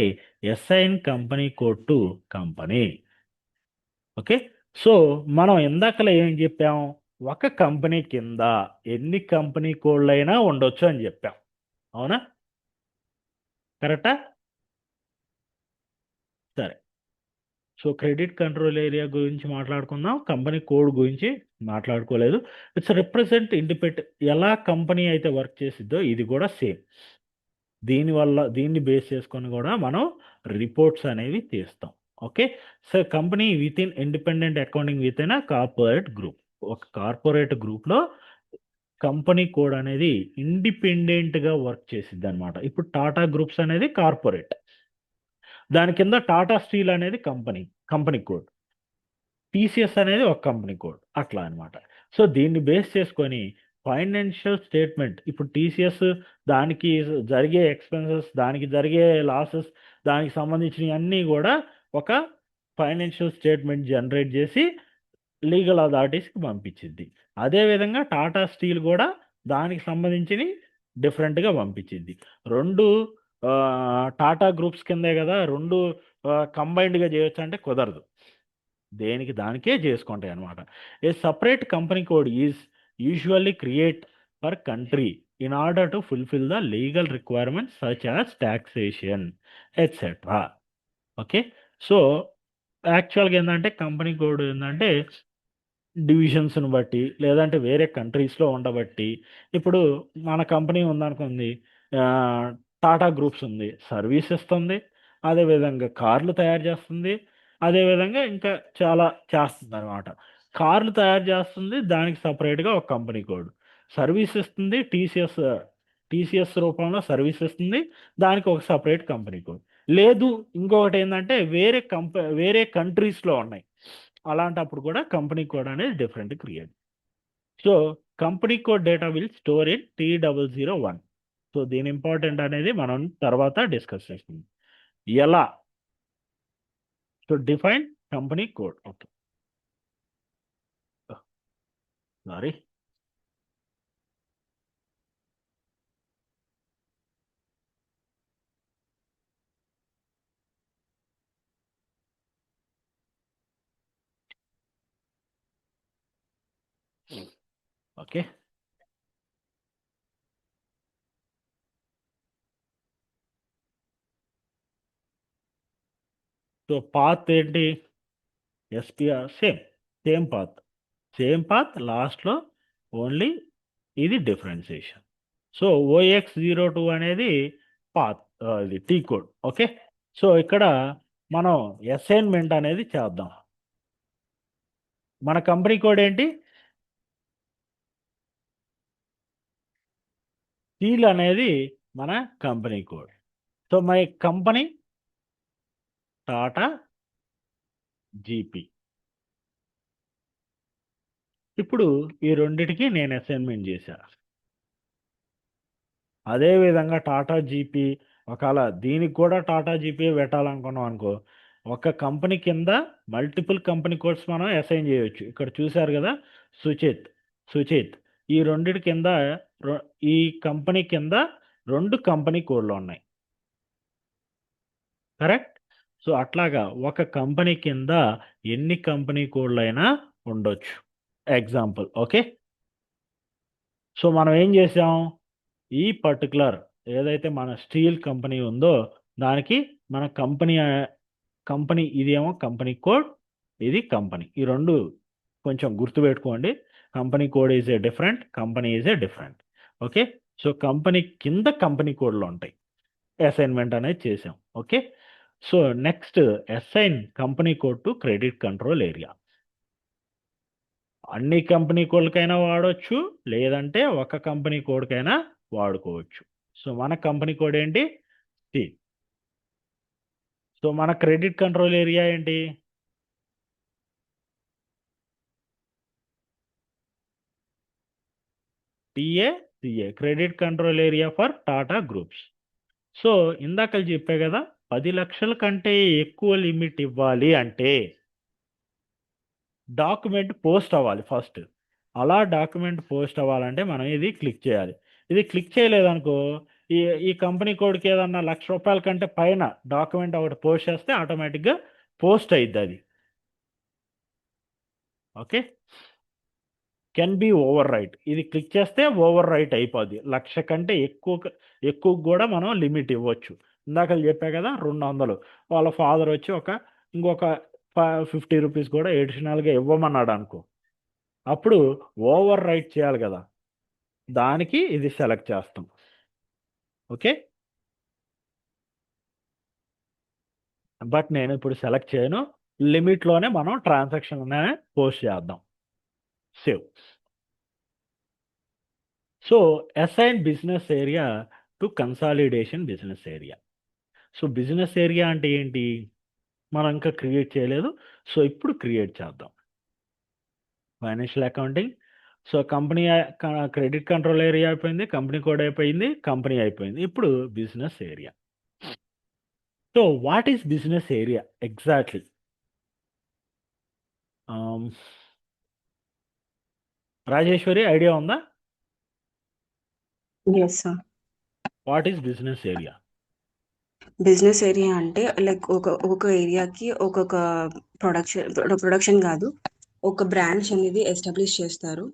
assign company code to company. Okay, so మనం ఇందాకలో ఏం చెప్పాం? ఒక కంపెనీ కింద ఎన్ని కంపెనీ కోడ్లు అయినా ఉండొచ్చు అని చెప్పాం. అవునా? కరెక్టా? సరే, సో క్రెడిట్ కంట్రోల్ ఏరియా గురించి మాట్లాడుకుందాం, కంపెనీ కోడ్ గురించి మాట్లాడుకోలేదు. It's represent independent. ఎలా కంపెనీ అయితే వర్క్ చేసిద్దో ఇది కూడా సేమ్. దీన్ని బేస్ చేసుకొని కూడా మనం రిపోర్ట్స్ అనేవి తీస్తాం. Okay, so company with in independent accounting with in corporate group. ఒక కార్పొరేట్ గ్రూప్లో కంపెనీ కోడ్ అనేది ఇండిపెండెంట్గా వర్క్ చేసిద్ది అనమాట. ఇప్పుడు టాటా గ్రూప్స్ అనేది కార్పొరేట్, దాని కింద టాటా స్టీల్ అనేది కంపెనీ కోడ్, టీసీఎస్ అనేది ఒక కంపెనీ కోడ్, అట్లా అనమాట. సో దీన్ని బేస్ చేసుకొని ఫైనాన్షియల్ స్టేట్మెంట్, ఇప్పుడు టీసీఎస్ దానికి జరిగే ఎక్స్పెన్సెస్, దానికి జరిగే లాసెస్, దానికి సంబంధించినవి అన్నీ కూడా ఒక ఫైనాన్షియల్ స్టేట్మెంట్ జనరేట్ చేసి లీగల్ అథారిటీస్కి పంపించింది. అదేవిధంగా టాటా స్టీల్ కూడా దానికి సంబంధించి డిఫరెంట్గా పంపించింది. రెండు టాటా గ్రూప్స్ కిందే కదా, రెండు కంబైన్డ్గా చేయొచ్చు అంటే కుదరదు, దేనికి దానికే చేసుకుంటాయి అనమాట. A separate company code is usually create per country in order to fulfil the legal requirements such as taxation etcetera. Okay, so యాక్చువల్గా ఏంటంటే కంపెనీ కోడ్ ఏంటంటే డివిజన్స్ని బట్టి లేదంటే వేరే కంట్రీస్లో ఉండబట్టి, ఇప్పుడు మన కంపెనీ ఉందనుకుంది, టాటా గ్రూప్స్ ఉంది, సర్వీస్ ఇస్తుంది, అదేవిధంగా కార్లు తయారు చేస్తుంది, అదేవిధంగా ఇంకా చాలా చేస్తుంది అనమాట. కార్లు తయారు చేస్తుంది, దానికి సపరేట్గా ఒక కంపెనీ కోడ్. సర్వీస్ ఇస్తుంది, టీసీఎస్ రూపంలో సర్వీస్ ఇస్తుంది, దానికి ఒక సపరేట్ కంపెనీ కోడ్. లేదు ఇంకొకటి ఏంటంటే వేరే కంట్రీస్లో ఉన్నాయి, అలాంటప్పుడు కూడా కంపెనీ కోడ్ అనేది different create. So company code data will store in T001. So దీని ఇంపార్టెంట్ అనేది మనం తర్వాత డిస్కస్ చేస్తాం. ఎలా? So define company code. Okay, sorry. Okay, so path ఏంటి? ఎస్పిఆర్ సేమ్ పాత్ లాస్ట్లో, ఓన్లీ ఇది డిఫరెన్సియేషన్. సో OX02 అనేది పాత్, ఇది టీ కోడ్. ఓకే, సో ఇక్కడ మనం అసైన్మెంట్ అనేది చేద్దాం. మన కంపెనీ కోడ్ ఏంటి? స్టీల్ అనేది మన company code. So my company Tata GP. ఇప్పుడు ఈ రెండిటికి నేను అసైన్మెంట్ చేశా. అదేవిధంగా టాటా జీపీ, ఒకవేళ దీనికి కూడా టాటా జీపీ పెట్టాలనుకున్నాం అనుకో, ఒక కంపెనీ కింద మల్టిపుల్ కంపెనీ కోడ్స్ మనం అసైన్ చేయొచ్చు. ఇక్కడ చూశారు కదా, సుచిత్ ఈ రెండిటి కింద ఈ కంపెనీ కింద 2 కంపెనీ కోడ్లు ఉన్నాయి, కరెక్ట్? సో అట్లాగా ఒక కంపెనీ కింద ఎన్ని కంపెనీ కోడ్లు అయినా ఉండొచ్చు. ఎగ్జాంపుల్. ఓకే, సో మనం ఏం చేసాం, ఈ పర్టికులర్ ఏదైతే మన స్టీల్ కంపెనీ ఉందో దానికి మన కంపెనీ ఇదేమో కంపెనీ కోడ్, ఇది కంపెనీ. ఈ రెండు కొంచెం గుర్తుపెట్టుకోండి. Company code is a different, company is a different. Okay, so company కింద కంపెనీ కోడ్లు ఉంటాయి. అసైన్మెంట్ అనేది చేసాం. Okay, so next assign company code to credit control area. అన్ని కంపెనీ కోడ్లకైనా వాడవచ్చు, లేదంటే ఒక కంపెనీ కోడ్కైనా వాడుకోవచ్చు. సో మన కంపెనీ కోడ్ ఏంటి? టీ. సో మన క్రెడిట్ కంట్రోల్ ఏరియా ఏంటి? TA credit control area for Tata groups. So ఇందాక చెప్పే కదా, 10 లక్షల కంటే ఎక్కువ లిమిట్ ఇవ్వాలి అంటే డాక్యుమెంట్ పోస్ట్ అవ్వాలి ఫస్ట్. అలా డాక్యుమెంట్ పోస్ట్ అవ్వాలంటే మనం ఇది క్లిక్ చేయాలి. ఇది క్లిక్ చేయలేదనుకో, ఈ ఈ కంపెనీ కోడ్కి ఏదన్నా ₹1,00,000 కంటే పైన డాక్యుమెంట్ ఒకటి పోస్ట్ చేస్తే ఆటోమేటిక్గా పోస్ట్ అయ్యిద్ది అది. Okay, can be over right. ఇది క్లిక్ చేస్తే ఓవర్ రైట్ అయిపోద్ది. 1,00,000 కంటే ఎక్కువ కూడా మనం లిమిట్ ఇవ్వచ్చు. ఇందాక చెప్పా కదా 200, వాళ్ళ ఫాదర్ వచ్చి ఇంకొక ₹50 కూడా ఎడిషనల్గా ఇవ్వమన్నాడు అనుకో, అప్పుడు ఓవర్ రైట్ చేయాలి కదా, దానికి ఇది సెలెక్ట్ చేస్తాం. ఓకే, బట్ నేను ఇప్పుడు సెలెక్ట్ చేయను, లిమిట్లోనే మనం ట్రాన్సాక్షన్ పోస్ట్ చేద్దాం. Save. So assign business area to consolidation business area. So business area అంటే ఏంటి, మనం ఇంకా క్రియేట్ చేయలేదు. సో ఇప్పుడు క్రియేట్ చేద్దాం. Financial accounting. So company credit control area అయిపోయింది, కంపెనీ కోడ్ అయిపోయింది, కంపెనీ అయిపోయింది. ఇప్పుడు business area. So what is business area exactly? Rajeshwari idea ఉందా? Yes sir. What is business area? Business area అంటే లైక్ ఒక్కొక్క ఏరియాకి ఒక్కొక్క ప్రొడక్షన్ కాదు, ఒక బ్రాంచ్ అనేది ఎస్టాబ్లిష్ చేస్తారు.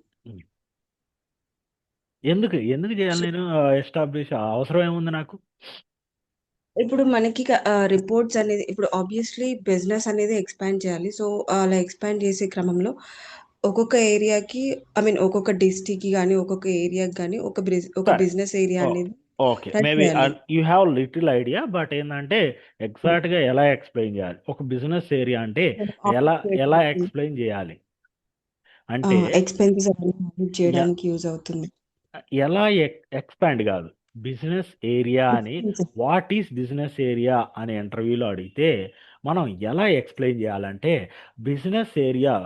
ఎందుకు ఎందుకు చేయాలి సో నేను ఎస్టాబ్లిష్ అవసరం ఏముంది నాకు? ఇప్పుడు మనకి రిపోర్ట్స్ అనేది ఇప్పుడు ఆబ్వియస్లీ బిజినెస్ అనేది ఎక్స్పాండ్ చేయాలి. సో అలా ఎక్స్పాండ్ చేసే క్రమంలో ఒక్కొక్క ఏరియాకి ఒక్కొక్క డిస్టిక్కి కానీ ఒక్కొక్క ఏరియాకి కానీ ఒక సరే బిజినెస్ ఏరియా అనేది ఓకే రన్ మేబీ చేయాలి. You have little idea, but ఏంటంటే ఎగ్జాక్ట్గా ఎలా ఎక్స్ప్లెయిన్ చేయాలి? ఒక బిజినెస్ ఏరియా అంటే ఎలా ఎలా ఎక్స్ప్లెయిన్ చేయాలి అంటే ఎక్స్పెన్సెస్ అనేది మేనేజ్ ఎ- చేయడానికి యూజ్ అవుతుంది. ఎలా ఎక్స్పాండ్ కాదు, బిజినెస్ ఏరియా అని వాట్ ఈస్ బిజినెస్ ఏరియా అని ఇంటర్వ్యూలో అడిగితే మనం ఎలా ఎక్స్ప్లెయిన్ చేయాలంటే business area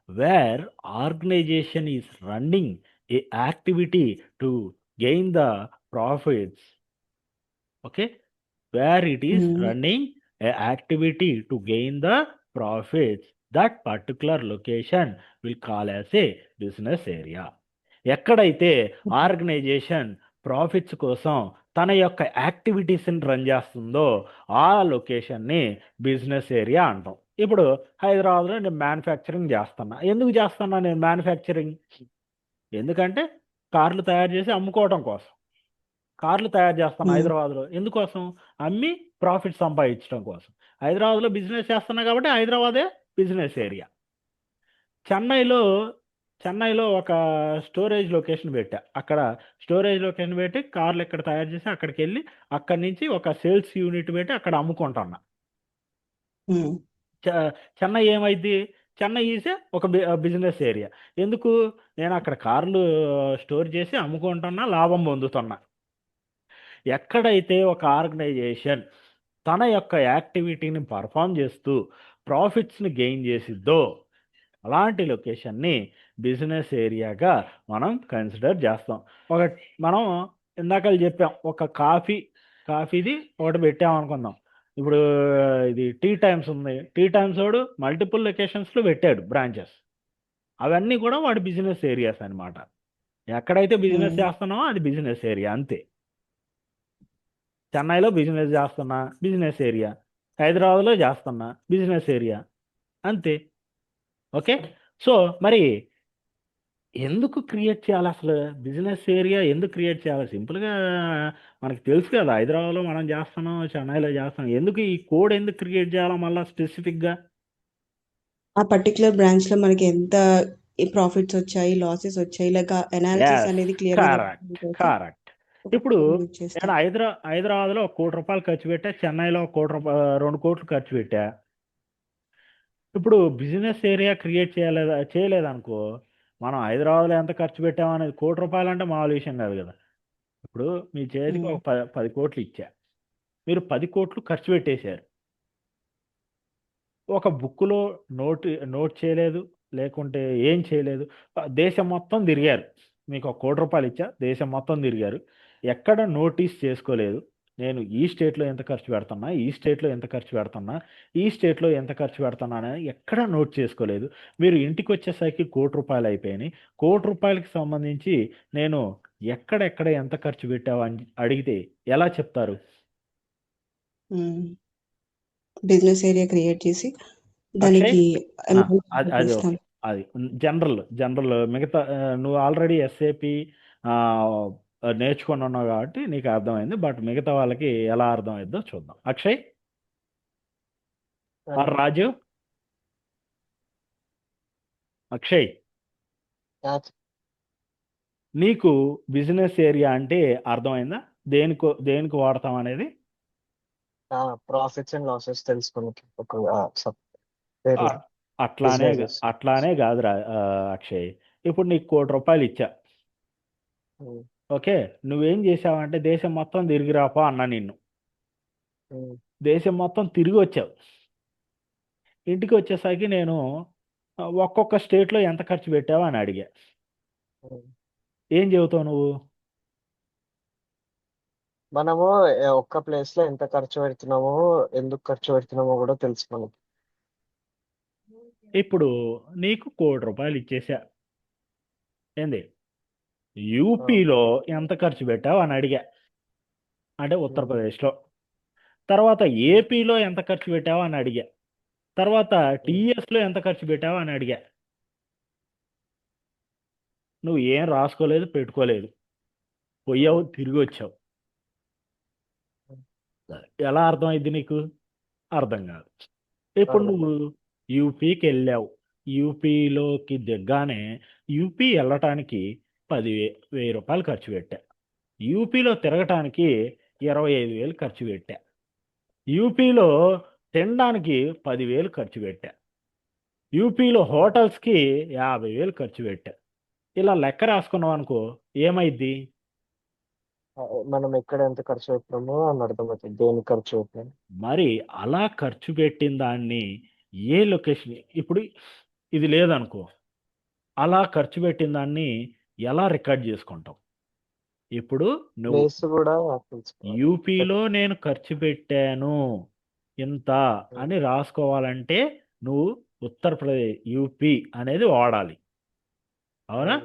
where organization is running a activity to gain the profits. Okay, where it is running a activity to gain the profits, that particular location will call as a business area. ఎక్కడైతే organisation profits కోసం తన యొక్క యాక్టివిటీస్ని run చేస్తుందో ఆ లొకేషన్ని business area అంటాం. ఇప్పుడు హైదరాబాద్లో నేను మ్యానుఫ్యాక్చరింగ్ చేస్తున్నా. ఎందుకు చేస్తున్నా నేను మ్యానుఫ్యాక్చరింగ్? ఎందుకంటే కార్లు తయారు చేసి అమ్ముకోవడం కోసం కార్లు తయారు చేస్తాను హైదరాబాద్లో. ఎందుకోసం? అమ్మి ప్రాఫిట్ సంపాదించడం కోసం. హైదరాబాద్లో బిజినెస్ చేస్తున్నా కాబట్టి హైదరాబాదే బిజినెస్ ఏరియా. చెన్నైలో చెన్నైలో ఒక స్టోరేజ్ లొకేషన్ పెట్టా. అక్కడ స్టోరేజ్ లొకేషన్ పెట్టి కార్లు ఇక్కడ తయారు చేసి అక్కడికి వెళ్ళి అక్కడి నుంచి ఒక సేల్స్ యూనిట్ పెట్టి అక్కడ అమ్ముకుంటున్నా. చెన్నై ఏమైంది? చెన్నై ఈజ్ ఒక బిజినెస్ ఏరియా. ఎందుకు? నేను అక్కడ కార్లు స్టోర్ చేసి అమ్ముకుంటున్నా, లాభం పొందుతున్నా. ఎక్కడైతే ఒక ఆర్గనైజేషన్ తన యొక్క యాక్టివిటీని పర్ఫామ్ చేస్తూ ప్రాఫిట్స్ని గెయిన్ చేసిద్దో అలాంటి లొకేషన్ని బిజినెస్ ఏరియాగా మనం కన్సిడర్ చేస్తాం. మనం ఇందాక చెప్పాం, ఒక కాఫీది ఒకటి పెట్టామనుకుందాం. ఇప్పుడు ఇది టీ టైమ్స్ ఉంది. టీ టైమ్స్ వాడు మల్టిపుల్ లొకేషన్స్లో పెట్టాడు బ్రాంచెస్. అవన్నీ కూడా వాడి బిజినెస్ ఏరియాస్ అనమాట. ఎక్కడైతే బిజినెస్ చేస్తున్నామో అది బిజినెస్ ఏరియా అంతే. చెన్నైలో బిజినెస్ చేస్తున్నా, బిజినెస్ ఏరియా. హైదరాబాద్లో చేస్తున్నా, బిజినెస్ ఏరియా అంతే. ఓకే, సో మరి ఎందుకు క్రియేట్ చేయాలి అసలు? బిజినెస్ ఏరియా ఎందుకు క్రియేట్ చేయాలి? సింపుల్గా మనకు తెలుసు కదా, హైదరాబాద్లో మనం చేస్తున్నాం, చెన్నైలో చేస్తున్నాం. ఎందుకు ఈ కోడ్ ఎందుకు క్రియేట్ చేయాలా మళ్ళీ స్పెసిఫిక్గా? ఆ పర్టికులర్ బ్రాంచ్ లో మనకి ఎంత ప్రాఫిట్స్ వచ్చాయి, లాసెస్ వచ్చాయి, లేక అనాలిసిస్ ఎస్, అనేది క్లియర్ గా కరెక్ట్ కరెక్ట్. ఇప్పుడు నేను హైదరాబాద్లో 1 కోటి రూపాయలు ఖర్చు పెట్టా, చెన్నైలో 1 కోటి 2 కోట్లు ఖర్చు పెట్టా. ఇప్పుడు బిజినెస్ ఏరియా క్రియేట్ చేయలేదనుకో, మనం హైదరాబాద్లో ఎంత ఖర్చు పెట్టామనేది 1 కోటి రూపాయలు అంటే మామూలు విషయం కాదు కదా. ఇప్పుడు మీ చేతికి ఒక 10 కోట్లు ఇచ్చా, మీరు 10 కోట్లు ఖర్చు పెట్టేశారు. ఒక బుక్లో నోట్ చేయలేదు, లేకుంటే ఏం చేయలేదు. దేశం మొత్తం తిరిగారు. మీకు 1 కోటి రూపాయలు ఇచ్చా, దేశం మొత్తం తిరిగారు. ఎక్కడ నోటీస్ చేసుకోలేదు నేను ఈ స్టేట్లో ఎంత ఖర్చు పెడుతున్నా, ఈ స్టేట్లో ఎంత ఖర్చు పెడుతున్నా, ఈ స్టేట్లో ఎంత ఖర్చు పెడుతున్నా అని ఎక్కడా నోట్ చేసుకోలేదు. మీరు ఇంటికి వచ్చేసరికి 1 కోటి రూపాయలు అయిపోయినాయి. 1 కోటి రూపాయలకి సంబంధించి నేను ఎక్కడెక్కడ ఎంత ఖర్చు పెట్టావు అని అడిగితే ఎలా చెప్తారు? బిజినెస్ ఏరియా క్రియేట్ చేసి అక్షయ్, దానికి అది ఓకే. అది జనరల్ మిగతా నువ్వు ఆల్రెడీ ఎస్ఏపి నేర్చుకొని ఉన్నావు కాబట్టి నీకు అర్థమైంది. బట్ మిగతా వాళ్ళకి ఎలా అర్థమైందో చూద్దాం. అక్షయ్ ఆర్ రాజు? అక్షయ్, నీకు బిజినెస్ ఏరియా అంటే అర్థమైందా? దేనికి వాడతాం అనేది? ప్రాఫిట్స్ అండ్ లాసెస్ తెలుసుకుని ఒక అట్లానే కాదు అక్షయ్. ఇప్పుడు నీకు 1 కోటి రూపాయలు ఇచ్చా. ఓకే, నువ్వేం చేసావంటే దేశం మొత్తం తిరిగి రాపా అన్నా నిన్ను. దేశం మొత్తం తిరిగి వచ్చావు. ఇంటికి వచ్చేసరికి నేను ఒక్కొక్క స్టేట్లో ఎంత ఖర్చు పెట్టావా అని అడిగా. ఏం చెబుతావు నువ్వు? మనము ఒక్క ప్లేస్ లో ఎంత ఖర్చు పెడుతున్నామో, ఎందుకు ఖర్చు పెడుతున్నామో కూడా తెలుసుకోవాలి. ఇప్పుడు నీకు 1 కోటి రూపాయలు ఇచ్చేసా. ఏంది యూపీలో ఎంత ఖర్చు పెట్టావు అని అడిగా, అంటే ఉత్తరప్రదేశ్లో. తర్వాత ఏపీలో ఎంత ఖర్చు పెట్టావు అని అడిగా. తర్వాత టీఎస్లో ఎంత ఖర్చు పెట్టావు అని అడిగా. నువ్వు ఏం రాసుకోలేదు, పెట్టుకోలేదు, పోయావు, తిరిగి వచ్చావు. ఎలా అర్థమైంది నీకు? అర్థం కాదు. ఇప్పుడు అర్థం. నువ్వు యూపీకి వెళ్ళావు. యూపీలోకి దిగ్గానే యూపీ వెళ్ళటానికి 10,000 రూపాయలు ఖర్చు పెట్టా. యూపీలో తిరగటానికి 25,000 ఖర్చు పెట్టా. యూపీలో తినడానికి 10,000 ఖర్చు పెట్టా. యూపీలో హోటల్స్కి 50,000 ఖర్చు పెట్టా. ఇలా లెక్క రాసుకున్నాం అనుకో, ఏమైద్ది? మనం ఎక్కడ ఎంత ఖర్చు పెట్టినామో అని అర్థమవుతుంది, దేనికి ఖర్చు పెట్టినాం. మరి అలా ఖర్చు పెట్టిన దాన్ని ఏ లొకేషన్, ఇప్పుడు ఇది లేదనుకో, అలా ఖర్చు పెట్టిన దాన్ని ఎలా రికార్డ్ చేసుకుంటావు? ఇప్పుడు నువ్వు ప్లేస్ కూడా తెలుసుకోవాలి. యూపీలో నేను ఖర్చు పెట్టాను ఇంత అని రాసుకోవాలంటే నువ్వు ఉత్తరప్రదేశ్ యూపీ అనేది వాడాలి, అవునా?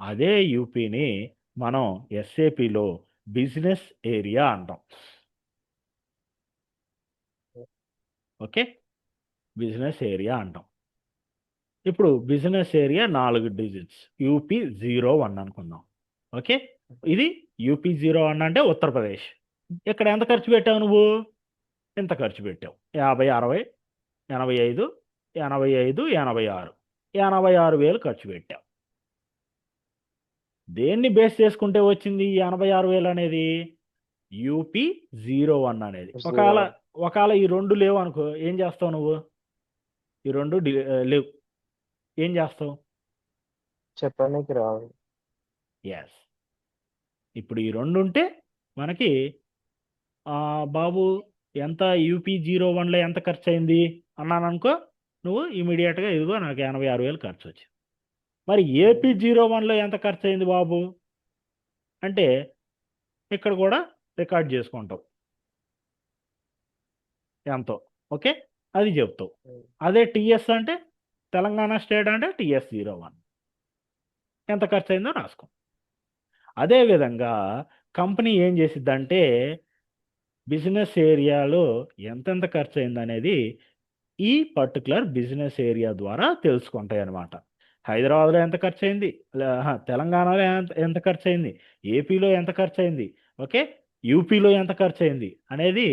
అదే యూపీని మనం ఎస్ఏపిలో బిజినెస్ ఏరియా అంటాం. ఓకే, బిజినెస్ ఏరియా అంటాం. ఇప్పుడు బిజినెస్ ఏరియా 4 డిజిట్స్, యూపీ 01 అనుకుందాం. ఓకే, ఇది యూపీ 01 అంటే ఉత్తరప్రదేశ్. ఇక్కడ ఎంత ఖర్చు పెట్టావు నువ్వు? ఎంత ఖర్చు పెట్టావు? 50, 60, 85, 85, 86, 86,000 ఖర్చు పెట్టావు. దేన్ని బేస్ చేసుకుంటే వచ్చింది ఈ 86,000 అనేది? యూపీ 01 అనేది. ఒకవేళ ఈ రెండు లేవు అనుకో, ఏం చేస్తావు నువ్వు? ఈ రెండు లేవు, ఏం చేస్తావు? చెప్పడానికి రావు. ఎస్, ఇప్పుడు ఈ రెండు ఉంటే మనకి బాబు ఎంత యూపీ 01లో ఎంత ఖర్చు అయింది అన్నాను అనుకో, నువ్వు ఇమీడియట్గా ఇదిగో నాకు 86,000 ఖర్చు వచ్చింది. మరి ఏపీ 01లో ఎంత ఖర్చు అయింది బాబు అంటే ఇక్కడ కూడా రికార్డ్ చేసుకుంటావు ఎంతో. ఓకే, అది చెప్తావు. అదే టీఎస్ అంటే తెలంగాణ స్టేట్ అంటే టీఎస్ 01 ఎంత ఖర్చు అయిందో రాసుకో. అదేవిధంగా కంపెనీ ఏం చేసిద్దంటే బిజినెస్ ఏరియాలో ఎంతెంత ఖర్చు అయింది అనేది ఈ పర్టికులర్ బిజినెస్ ఏరియా ద్వారా తెలుసుకుంటాయి అన్నమాట. హైదరాబాద్లో ఎంత ఖర్చు అయింది, తెలంగాణలో ఎంత ఖర్చు అయింది, ఏపీలో ఎంత ఖర్చు అయింది, ఓకే, యూపీలో ఎంత ఖర్చు అయింది అనేది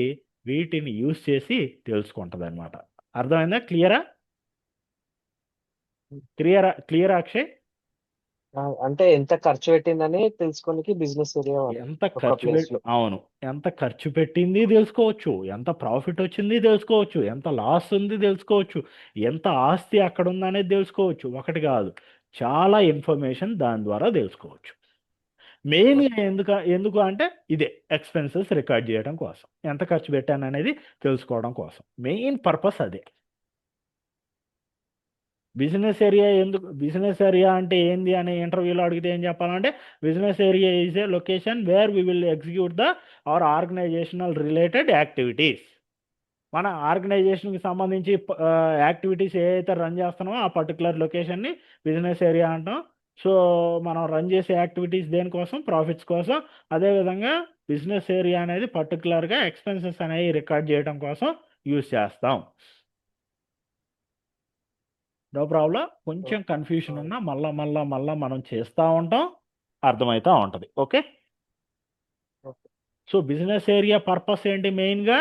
వీటిని యూజ్ చేసి తెలుసుకుంటుంది అనమాట. అర్థమైందా? క్లియరా అక్షయ్? అంటే ఎంత ఖర్చు పెట్టిందని తెలుసుకోనికి బిజినెస్ ఏరియా ఎంత ఒక ఖర్చు ప్లేస్ లో. అవును, ఎంత ఖర్చు పెట్టింది తెలుసుకోవచ్చు, ఎంత ప్రాఫిట్ వచ్చింది తెలుసుకోవచ్చు, ఎంత లాస్ ఉంది తెలుసుకోవచ్చు, ఎంత ఆస్తి అక్కడ ఉందనేది తెలుసుకోవచ్చు. ఒకటి కాదు, చాలా ఇన్ఫర్మేషన్ దాని ద్వారా తెలుసుకోవచ్చు. మెయిన్గా ఎందుకు అంటే ఇదే ఎక్స్పెన్సెస్ రికార్డ్ చేయడం కోసం, ఎంత ఖర్చు పెట్టాను అనేది తెలుసుకోవడం కోసం. మెయిన్ పర్పస్ అదే. బిజినెస్ ఏరియా అంటే ఏంది అనే ఇంటర్వ్యూలో అడిగితే ఏం చెప్పాలంటే, business area is a location where we will execute our organizational related activities. మన ఆర్గనైజేషన్కి సంబంధించి యాక్టివిటీస్ ఏదైతే రన్ చేస్తున్నామో ఆ పర్టికులర్ లొకేషన్ని బిజినెస్ ఏరియా అంటాం. సో మనం రన్ చేసే యాక్టివిటీస్ దేనికోసం? ప్రాఫిట్స్ కోసం. అదేవిధంగా బిజినెస్ ఏరియా అనేది పర్టికులర్గా ఎక్స్పెన్సెస్ అనేవి రికార్డ్ చేయడం కోసం యూజ్ చేస్తాం. No problem. కొంచెం కన్ఫ్యూషన్ ఉన్నా మళ్ళా మనం చేస్తూ ఉంటాం, అర్థమవుతూ ఉంటుంది. Okay, so business area purpose ఏంటి? మెయిన్గా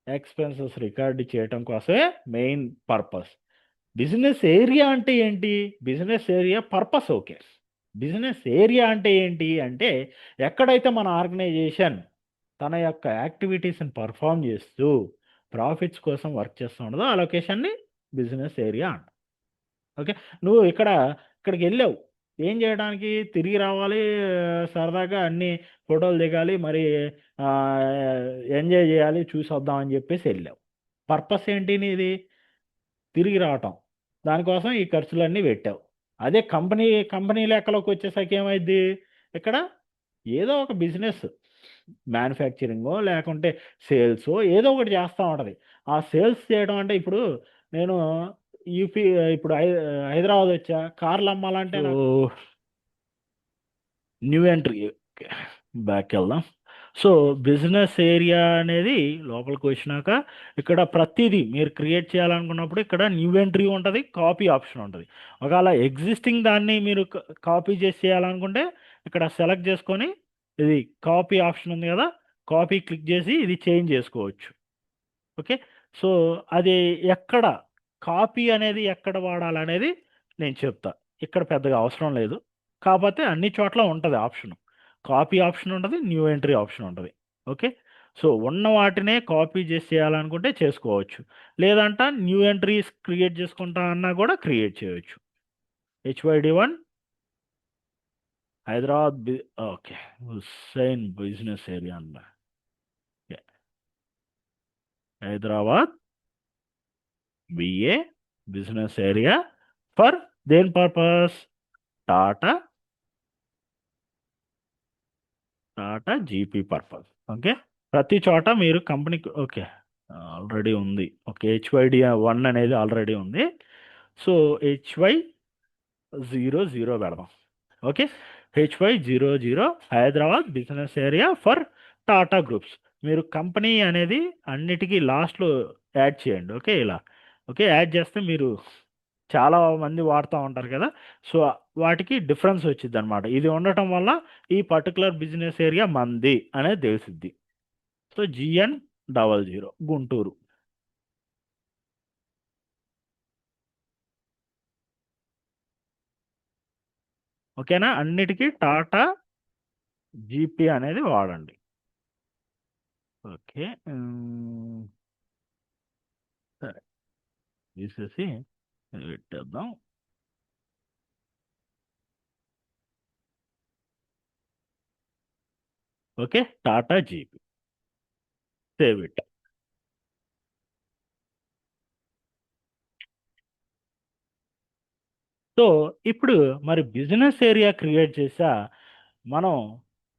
ఎక్స్పెన్సెస్ రికార్డ్ చేయటం కోసమే మెయిన్ పర్పస్. బిజినెస్ ఏరియా అంటే ఏంటి? Business area purpose okay. Business area అంటే ఏంటి అంటే ఎక్కడైతే మన ఆర్గనైజేషన్ తన యొక్క యాక్టివిటీస్ని పర్ఫామ్ చేస్తూ ప్రాఫిట్స్ కోసం వర్క్ చేస్తూ ఉండదో ఆ లొకేషన్ని బిజినెస్ ఏరియా అంట. ఓకే, నువ్వు ఇక్కడికి వెళ్ళావు ఏం చేయడానికి? తిరిగి రావాలి, సరదాగా అన్ని ఫోటోలు దిగాలి, మరి ఎంజాయ్ చేయాలి, చూసి వద్దామని చెప్పేసి వెళ్ళావు. పర్పస్ ఏంటి నీది? తిరిగి రావటం. దానికోసం ఈ ఖర్చులన్నీ పెట్టావు. అదే కంపెనీ లెక్కలోకి వచ్చేసరికి ఏమైంది? ఇక్కడ ఏదో ఒక బిజినెస్, మ్యానుఫ్యాక్చరింగో లేకుంటే సేల్సో ఏదో ఒకటి చేస్తూ ఉంటుంది. ఆ సేల్స్ చేయడం అంటే ఇప్పుడు నేను యూపీ ఇప్పుడు హైదరాబాద్ వచ్చా కార్లు అమ్మాలంటే న్యూ ఎంట్రీ బ్యాక్ వెళ్దాం. సో బిజినెస్ ఏరియా అనేది లోపలికి వచ్చినాక ఇక్కడ ప్రతిదీ మీరు క్రియేట్ చేయాలనుకున్నప్పుడు ఇక్కడ న్యూ ఎంట్రీ ఉంటుంది, కాపీ ఆప్షన్ ఉంటుంది. ఒకవేళ ఎగ్జిస్టింగ్ దాన్ని మీరు కాపీ చేసి చేయాలనుకుంటే ఇక్కడ సెలెక్ట్ చేసుకొని ఇది కాపీ ఆప్షన్ ఉంది కదా, కాపీ క్లిక్ చేసి ఇది చేంజ్ చేసుకోవచ్చు. ఓకే, సో అది ఎక్కడ కాపీ అనేది ఎక్కడ వాడాలనేది నేను చెప్తా. ఇక్కడ పెద్దగా అవసరం లేదు, కాకపోతే అన్ని చోట్ల ఉంటుంది ఆప్షన్. కాపీ ఆప్షన్ ఉంటుంది, న్యూ ఎంట్రీ ఆప్షన్ ఉంటుంది. ఓకే, సో ఉన్న వాటినే కాపీ చేసి చేయాలనుకుంటే చేసుకోవచ్చు, లేదంట న్యూ ఎంట్రీస్ క్రియేట్ చేసుకుంటా అన్నా కూడా క్రియేట్ చేయవచ్చు. HYD1 Hyderabad okay, Hussain business area అన్న Hyderabad BA business area for దేని purpose? Tata GP purpose. Okay, ప్రతి చోట మీరు కంపెనీకి ఓకే ఆల్రెడీ ఉంది. ఓకే, HYD1 అనేది ఆల్రెడీ ఉంది. సో HY00 పెడదాం. Okay, HY00 Hyderabad business area for Tata groups. మీరు కంపెనీ అనేది అన్నిటికీ లాస్ట్లో యాడ్ చేయండి. ఓకే, ఇలా ఓకే యాడ్ చేస్తే మీరు చాలా మంది వాడుతూ ఉంటారు కదా, సో వాటికి డిఫరెన్స్ వచ్చింది అనమాట. ఇది ఉండటం వల్ల ఈ పర్టికులర్ బిజినెస్ ఏరియా మంది అనేది తెలిసిద్ది. So GN00 Guntur. ఓకేనా, అన్నిటికీ టాటా GP అనేది వాడండి. ఓకే, సరే తీసేసి పెట్టేద్దాం. Okay, Tata GP save it. So ఇప్పుడు మరి బిజినెస్ ఏరియా క్రియేట్ చేసా, మనం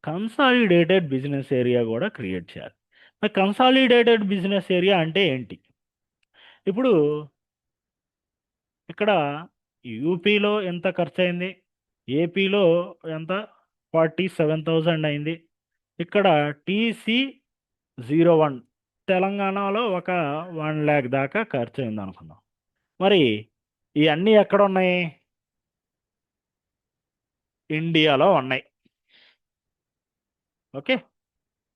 కన్సాలిడేటెడ్ బిజినెస్ ఏరియా కూడా క్రియేట్ చేయాలి. మరి కన్సాలిడేటెడ్ బిజినెస్ ఏరియా అంటే ఏంటి? ఇప్పుడు ఇక్కడ యూపీలో ఎంత ఖర్చు అయింది, ఏపీలో ఎంత 47,000 అయింది, ఇక్కడ TC01 తెలంగాణలో ఒక 1 lakh దాకా ఖర్చు అయింది అనుకుందాం. మరి ఇవన్నీ ఎక్కడ ఉన్నాయి? ఇండియాలో ఉన్నాయి. ఓకే,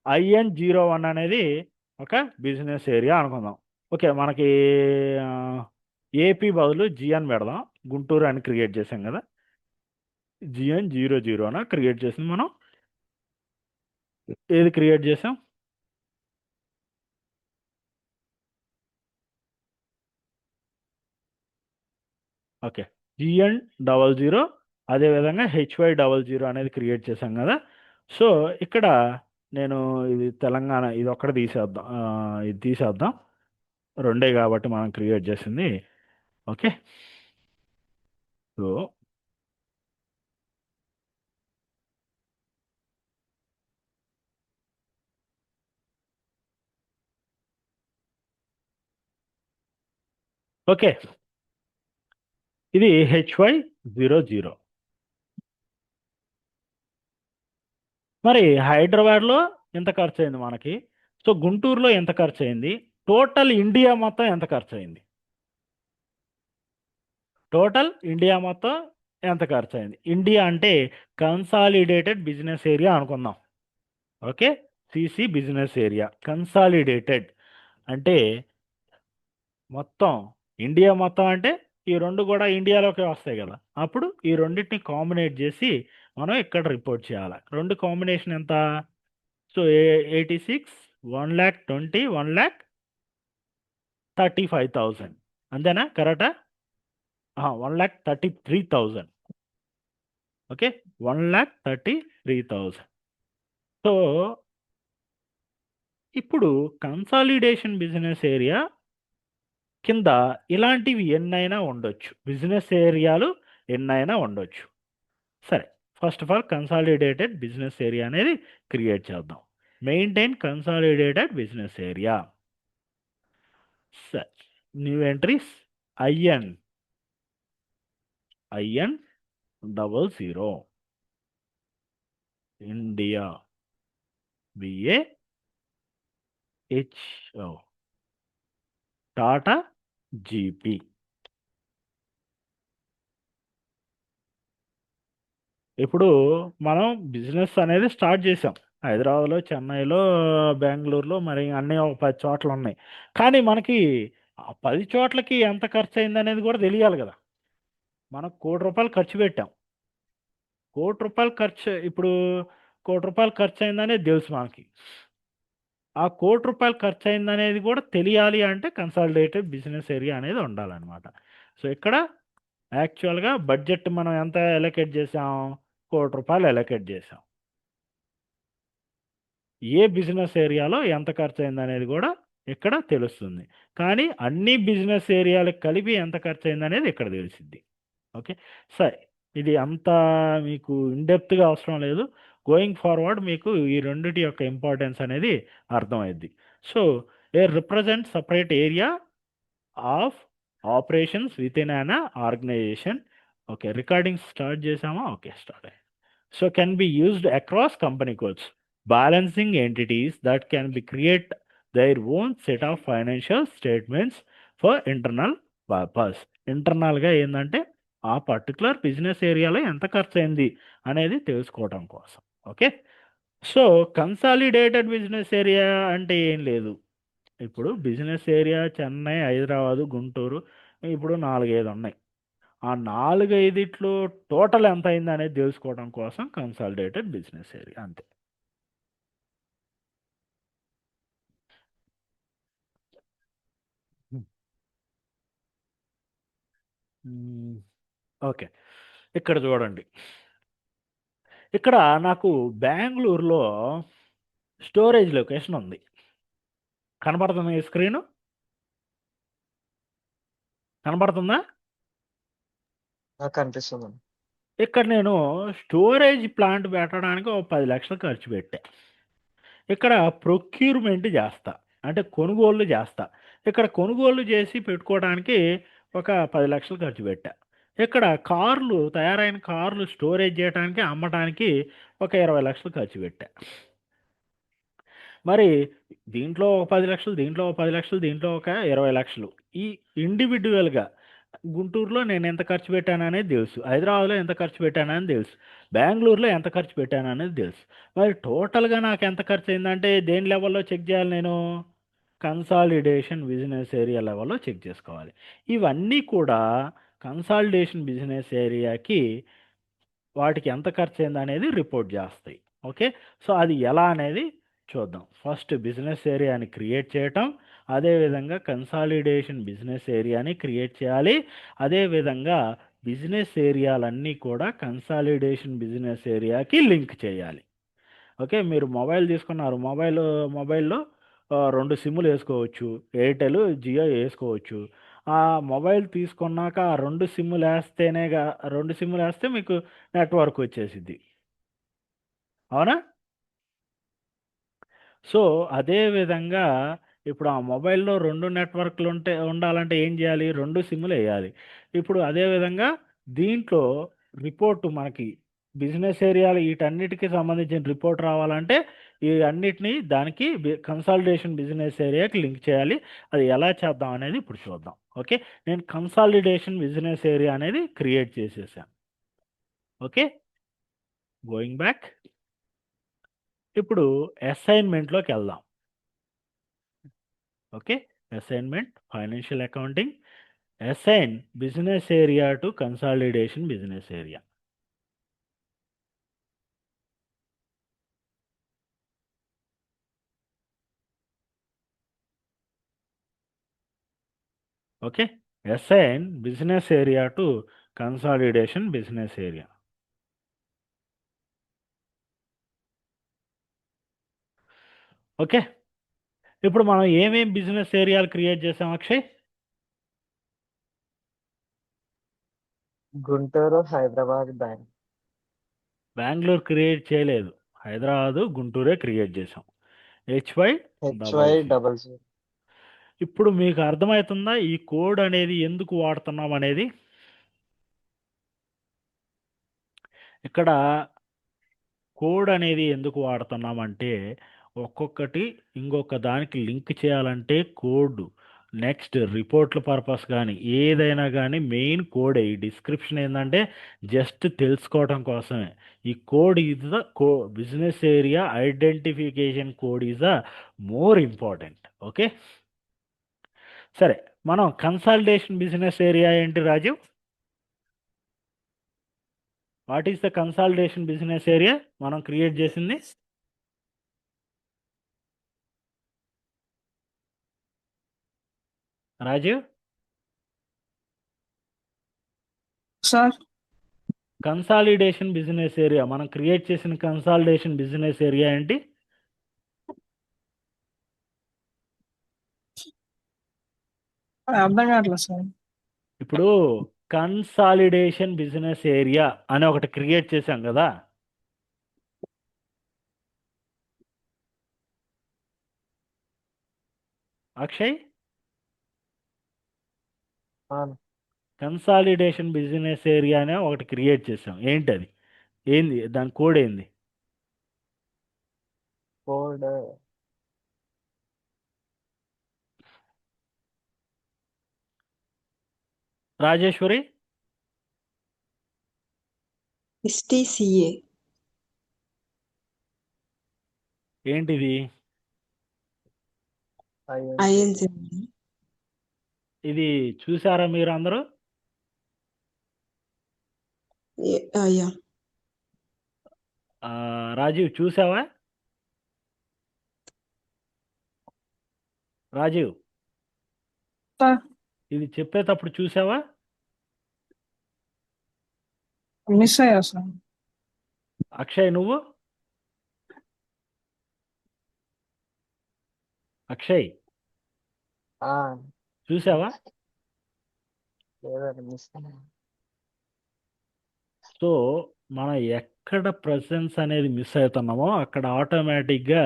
IN01 అనేది ఒక బిజినెస్ ఏరియా అనుకుందాం. ఓకే, మనకి ఏపీ బదులు GN పెడదాం, గుంటూరు అని క్రియేట్ చేసాం కదా, GN00 అని క్రియేట్ చేసింది. మనం ఏది క్రియేట్ చేసాం? ఓకే, GN00 అదేవిధంగా HY00 అనేది క్రియేట్ చేసాం కదా. సో ఇక్కడ నేను ఇది తెలంగాణ ఇది ఒక్కటి తీసేద్దాం, ఇది తీసేద్దాం, రెండే కాబట్టి మనం క్రియేట్ చేసింది. ఓకే, సో ఓకే, ఇది HY00. మరి హైదరాబాద్లో ఎంత ఖర్చు అయింది మనకి, సో గుంటూరులో ఎంత ఖర్చు అయింది, టోటల్ ఇండియా మొత్తం ఎంత ఖర్చు అయింది, టోటల్ ఇండియా మొత్తం ఎంత ఖర్చు అయింది. ఇండియా అంటే కన్సాలిడేటెడ్ బిజినెస్ ఏరియా అనుకుందాం. Okay, CC business area consolidated అంటే మొత్తం ఇండియా మొత్తం, అంటే ఈ రెండు కూడా ఇండియాలోకి వస్తాయి కదా, అప్పుడు ఈ రెండింటిని కాంబినేట్ చేసి మనం ఇక్కడ రిపోర్ట్ చేయాలి. రెండు కాంబినేషన్ ఎంత? సో 86, 1,20,000, 1,35,000 అంతేనా? కరెక్టా? 1,33,000. ఓకే, 1,33,000. సో ఇప్పుడు కన్సాలిడేషన్ బిజినెస్ ఏరియా కింద ఇలాంటివి ఎన్నైనా ఉండొచ్చు, బిజినెస్ ఏరియాలు ఎన్నైనా ఉండొచ్చు. సరే, first of all consolidated business area అనేది క్రియేట్ చేద్దాం. Maintain consolidated business area. సరే, new entries IN 00 India BAHO Tata GP. ఇప్పుడు మనం బిజినెస్ అనేది స్టార్ట్ చేసాం. హైదరాబాద్లో, చెన్నైలో, బెంగళూరులో, మరి అన్నీ ఒక 10 చోట్ల ఉన్నాయి. కానీ మనకి ఆ 10 చోట్లకి ఎంత ఖర్చు అయింది అనేది కూడా తెలియాలి కదా. మనం ₹1,00,00,000 ఖర్చు పెట్టాం. ఇప్పుడు ₹1,00,00,000 ఖర్చు అయిందనేది తెలుసు మనకి. ఆ ₹1,00,00,000 ఖర్చు అయిందనేది కూడా తెలియాలి అంటే కన్సాలిడేటెడ్ బిజినెస్ ఏరియా అనేది ఉండాలన్నమాట. సో ఇక్కడ యాక్చువల్గా బడ్జెట్ మనం ఎంత ఎలకేట్ చేసాం? ₹1,00,00,000 ఎలకేట్ చేసాం. ఏ బిజినెస్ ఏరియాలో ఎంత ఖర్చు అయిందనేది కూడా ఇక్కడ తెలుస్తుంది. కానీ అన్ని బిజినెస్ ఏరియాలకు కలిపి ఎంత ఖర్చు అయిందనేది ఇక్కడ తెలిసిద్ది. ఓకే. సరే, ఇది అంత మీకు ఇన్‌డెప్త్‌గా అవసరం లేదు. గోయింగ్ ఫార్వర్డ్ మీకు ఈ రెండిటి యొక్క ఇంపార్టెన్స్ అనేది అర్థమైద్ది. So, a represent separate area of operations within an organisation. Okay. Recording start చేసామా? ఓకే. స్టార్ట్ అయ్యింది. So can be used across company codes. Balancing entities that can be create their own set of financial statements for internal purpose. ఇంటర్నల్గా ఏంటంటే ఆ particular business ఏరియాలో ఎంత ఖర్చు అయింది అనేది తెలుసుకోవడం కోసం. Okay. So consolidated business area అంటే ఏం లేదు. ఇప్పుడు బిజినెస్ ఏరియా చెన్నై, హైదరాబాదు, గుంటూరు, ఇప్పుడు 4, 5 ఉన్నాయి. ఆ 4, 5 టోటల్ ఎంత అయింది అనేది తెలుసుకోవడం కోసం కన్సాలిడేటెడ్ బిజినెస్ ఏరియా అంతే. ఓకే. ఇక్కడ చూడండి. ఇక్కడ నాకు బెంగళూరులో స్టోరేజ్ లొకేషన్ ఉంది. కనబడుతుందా ఈ స్క్రీను? కనబడుతుందా? నాకు కనిపిస్తుందండి. ఇక్కడ నేను స్టోరేజ్ ప్లాంట్ పెట్టడానికి ఒక 10 లక్షలు ఖర్చు పెట్టా. ఇక్కడ ప్రొక్యూర్మెంట్ చేస్తా, అంటే కొనుగోళ్ళు చేస్తా. ఇక్కడ కొనుగోళ్ళు చేసి పెట్టుకోవడానికి ఒక 10 లక్షలు ఖర్చు పెట్టా. ఇక్కడ తయారైన కార్లు స్టోరేజ్ చేయడానికి, అమ్మటానికి ఒక 20 లక్షలు ఖర్చు పెట్టా. మరి దీంట్లో ఒక 10 లక్షలు, దీంట్లో ఒక 10 లక్షలు, దీంట్లో ఒక 20 లక్షలు. ఈ ఇండివిడ్యువల్గా గుంటూరులో నేను ఎంత ఖర్చు పెట్టాను అనేది తెలుసు, హైదరాబాద్లో ఎంత ఖర్చు పెట్టాను అని తెలుసు, బెంగళూరులో ఎంత ఖర్చు పెట్టాను అనేది తెలుసు. మరి టోటల్గా నాకు ఎంత ఖర్చు అయిందంటే దేని లెవెల్లో చెక్ చేయాలి నేను? కన్సాలిడేషన్ బిజినెస్ ఏరియా లెవెల్లో చెక్ చేసుకోవాలి. ఇవన్నీ కూడా కన్సాలిడేషన్ బిజినెస్ ఏరియాకి వాటికి ఎంత ఖర్చు అయింది అనేది రిపోర్ట్ చేస్తాయి. ఓకే. సో అది ఎలా అనేది చూద్దాం. ఫస్ట్ బిజినెస్ ఏరియాని క్రియేట్ చేయటం, అదేవిధంగా కన్సాలిడేషన్ బిజినెస్ ఏరియాని క్రియేట్ చేయాలి. అదేవిధంగా బిజినెస్ ఏరియాలన్నీ కూడా కన్సాలిడేషన్ బిజినెస్ ఏరియాకి లింక్ చేయాలి. ఓకే. మీరు మొబైల్ తీసుకున్నారు, మొబైల్లో 2 సిమ్ములు వేసుకోవచ్చు, ఎయిర్టెల్, జియో వేసుకోవచ్చు. ఆ మొబైల్ తీసుకున్నాక ఆ 2 సిమ్ములు వేస్తే మీకు నెట్వర్క్ వచ్చేసిద్ది. అవునా? సో అదే విధంగా ఇప్పుడు ఆ మొబైల్లో 2 నెట్వర్క్లు ఉండాలంటే ఏం చేయాలి? 2 సిమ్ములు వేయాలి. ఇప్పుడు అదే విధంగా దీంట్లో రిపోర్ట్ మనకి బిజినెస్ ఏరియాలు వీటన్నిటికి సంబంధించిన రిపోర్ట్ రావాలంటే ఈ అన్నిటిని దానికి కన్సాలిడేషన్ బిజినెస్ ఏరియాకి లింక్ చేయాలి. అది ఎలా చేద్దాం అనేది ఇప్పుడు చూద్దాం. ఓకే. నేను కన్సాలిడేషన్ బిజినెస్ ఏరియా అనేది క్రియేట్ చేసేసాను. ఓకే. Going back. ఇప్పుడు అసైన్మెంట్లోకి వెళ్దాం. Okay. Assignment, financial accounting, assign business area to consolidation business area. Okay. Assign business area to consolidation business area. Okay. ఇప్పుడు మనం ఏమేం బిజినెస్ ఏరియాలు క్రియేట్ చేసాం అక్షయ్? గుంటూరు, హైదరాబాద్, బెంగళూరు క్రియేట్ చేయలేదు, హైదరాబాదు, గుంటూరే క్రియేట్ చేసాం. HY00. HY00. ఇప్పుడు మీకు అర్థమవుతుందా ఈ కోడ్ అనేది ఎందుకు వాడుతున్నాం అనేది? ఇక్కడ కోడ్ అనేది ఎందుకు వాడుతున్నామంటే ఒక్కొక్కటి ఇంకొక దానికి లింక్ చేయాలంటే కోడ్, నెక్స్ట్ రిపోర్ట్ల పర్పస్ కానీ ఏదైనా కానీ మెయిన్ కోడే. ఈ డిస్క్రిప్షన్ ఏంటంటే జస్ట్ తెలుసుకోవడం కోసమే. ఈ code is the business area identification code is the more important. Okay, సరే. మనం కన్సాలిడేషన్ బిజినెస్ ఏరియా ఏంటి Raju? What is the consolidation business area మనం క్రియేట్ చేసింది? Raju, sir consolidation business area మనం క్రియేట్ చేసిన కన్సాలిడేషన్ బిజినెస్ ఏరియా ఏంటి? అర్థం కావట్లేదు సార్. ఇప్పుడు కన్సాలిడేషన్ బిజినెస్ ఏరియా అని ఒకటి క్రియేట్ చేశాం కదా. అక్షయ్, కన్సాలిడేషన్ బిజినెస్ ఏరియా అనే ఒకటి క్రియేట్ చేసాం. ఏంటి అది? ఏంది దాని కోడ్ ఏంది? Code Rajeshwari, STCA. ఏంటిది? INC. ఇది చూసారా మీరు అందరూ? Yeah. రాజీవ్ చూసావా? రాజీవ్, సార్ ఇది చెప్పేటప్పుడు చూసావా? మిస్ అయ్యా సార్. అక్షయ్, నువ్వు? అక్షయ్, ఆ, చూసావా? లేదండి, మిస్ అయ్యాను. సో మనం ఎక్కడ ప్రెసెన్స్ అనేది మిస్ అవుతున్నామో అక్కడ ఆటోమేటిక్గా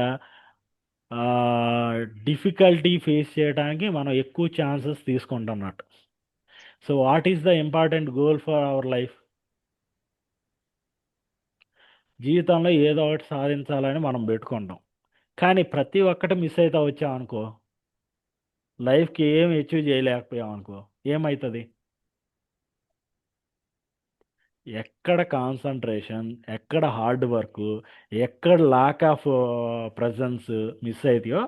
డిఫికల్టీ ఫేస్ చేయడానికి మనం ఎక్కువ ఛాన్సెస్ తీసుకుంటున్నట్టు. So what is the important goal for our life? జీవితంలో ఏదో ఒకటి సాధించాలని మనం పెట్టుకుంటాం, కానీ ప్రతి ఒక్కటి మిస్ అవుతా వచ్చామనుకో, లైఫ్కి ఏం అచీవ్ చేయలేకపోయాం అనుకో, ఏమవుతుంది? ఎక్కడ కాన్సన్ట్రేషన్, ఎక్కడ హార్డ్ వర్క్, ఎక్కడ లాక్ ఆఫ్ ప్రజెన్స్ మిస్ అవుతాయో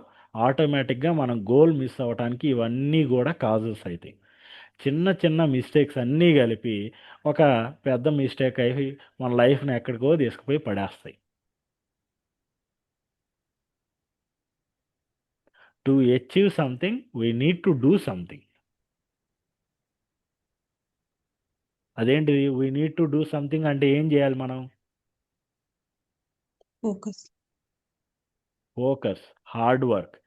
ఆటోమేటిక్గా మనం గోల్ మిస్ అవ్వడానికి ఇవన్నీ కూడా కాజెస్ అవుతాయి. చిన్న చిన్న మిస్టేక్స్ అన్నీ కలిపి ఒక పెద్ద మిస్టేక్ అయి మన లైఫ్ని ఎక్కడికో తీసుకుపోయి పడేస్తాయి. To achieve something we need to do something. అదేంటిది we need to do something అంటే ఏం చేయాలి మనం? Focus. Focus, hard work.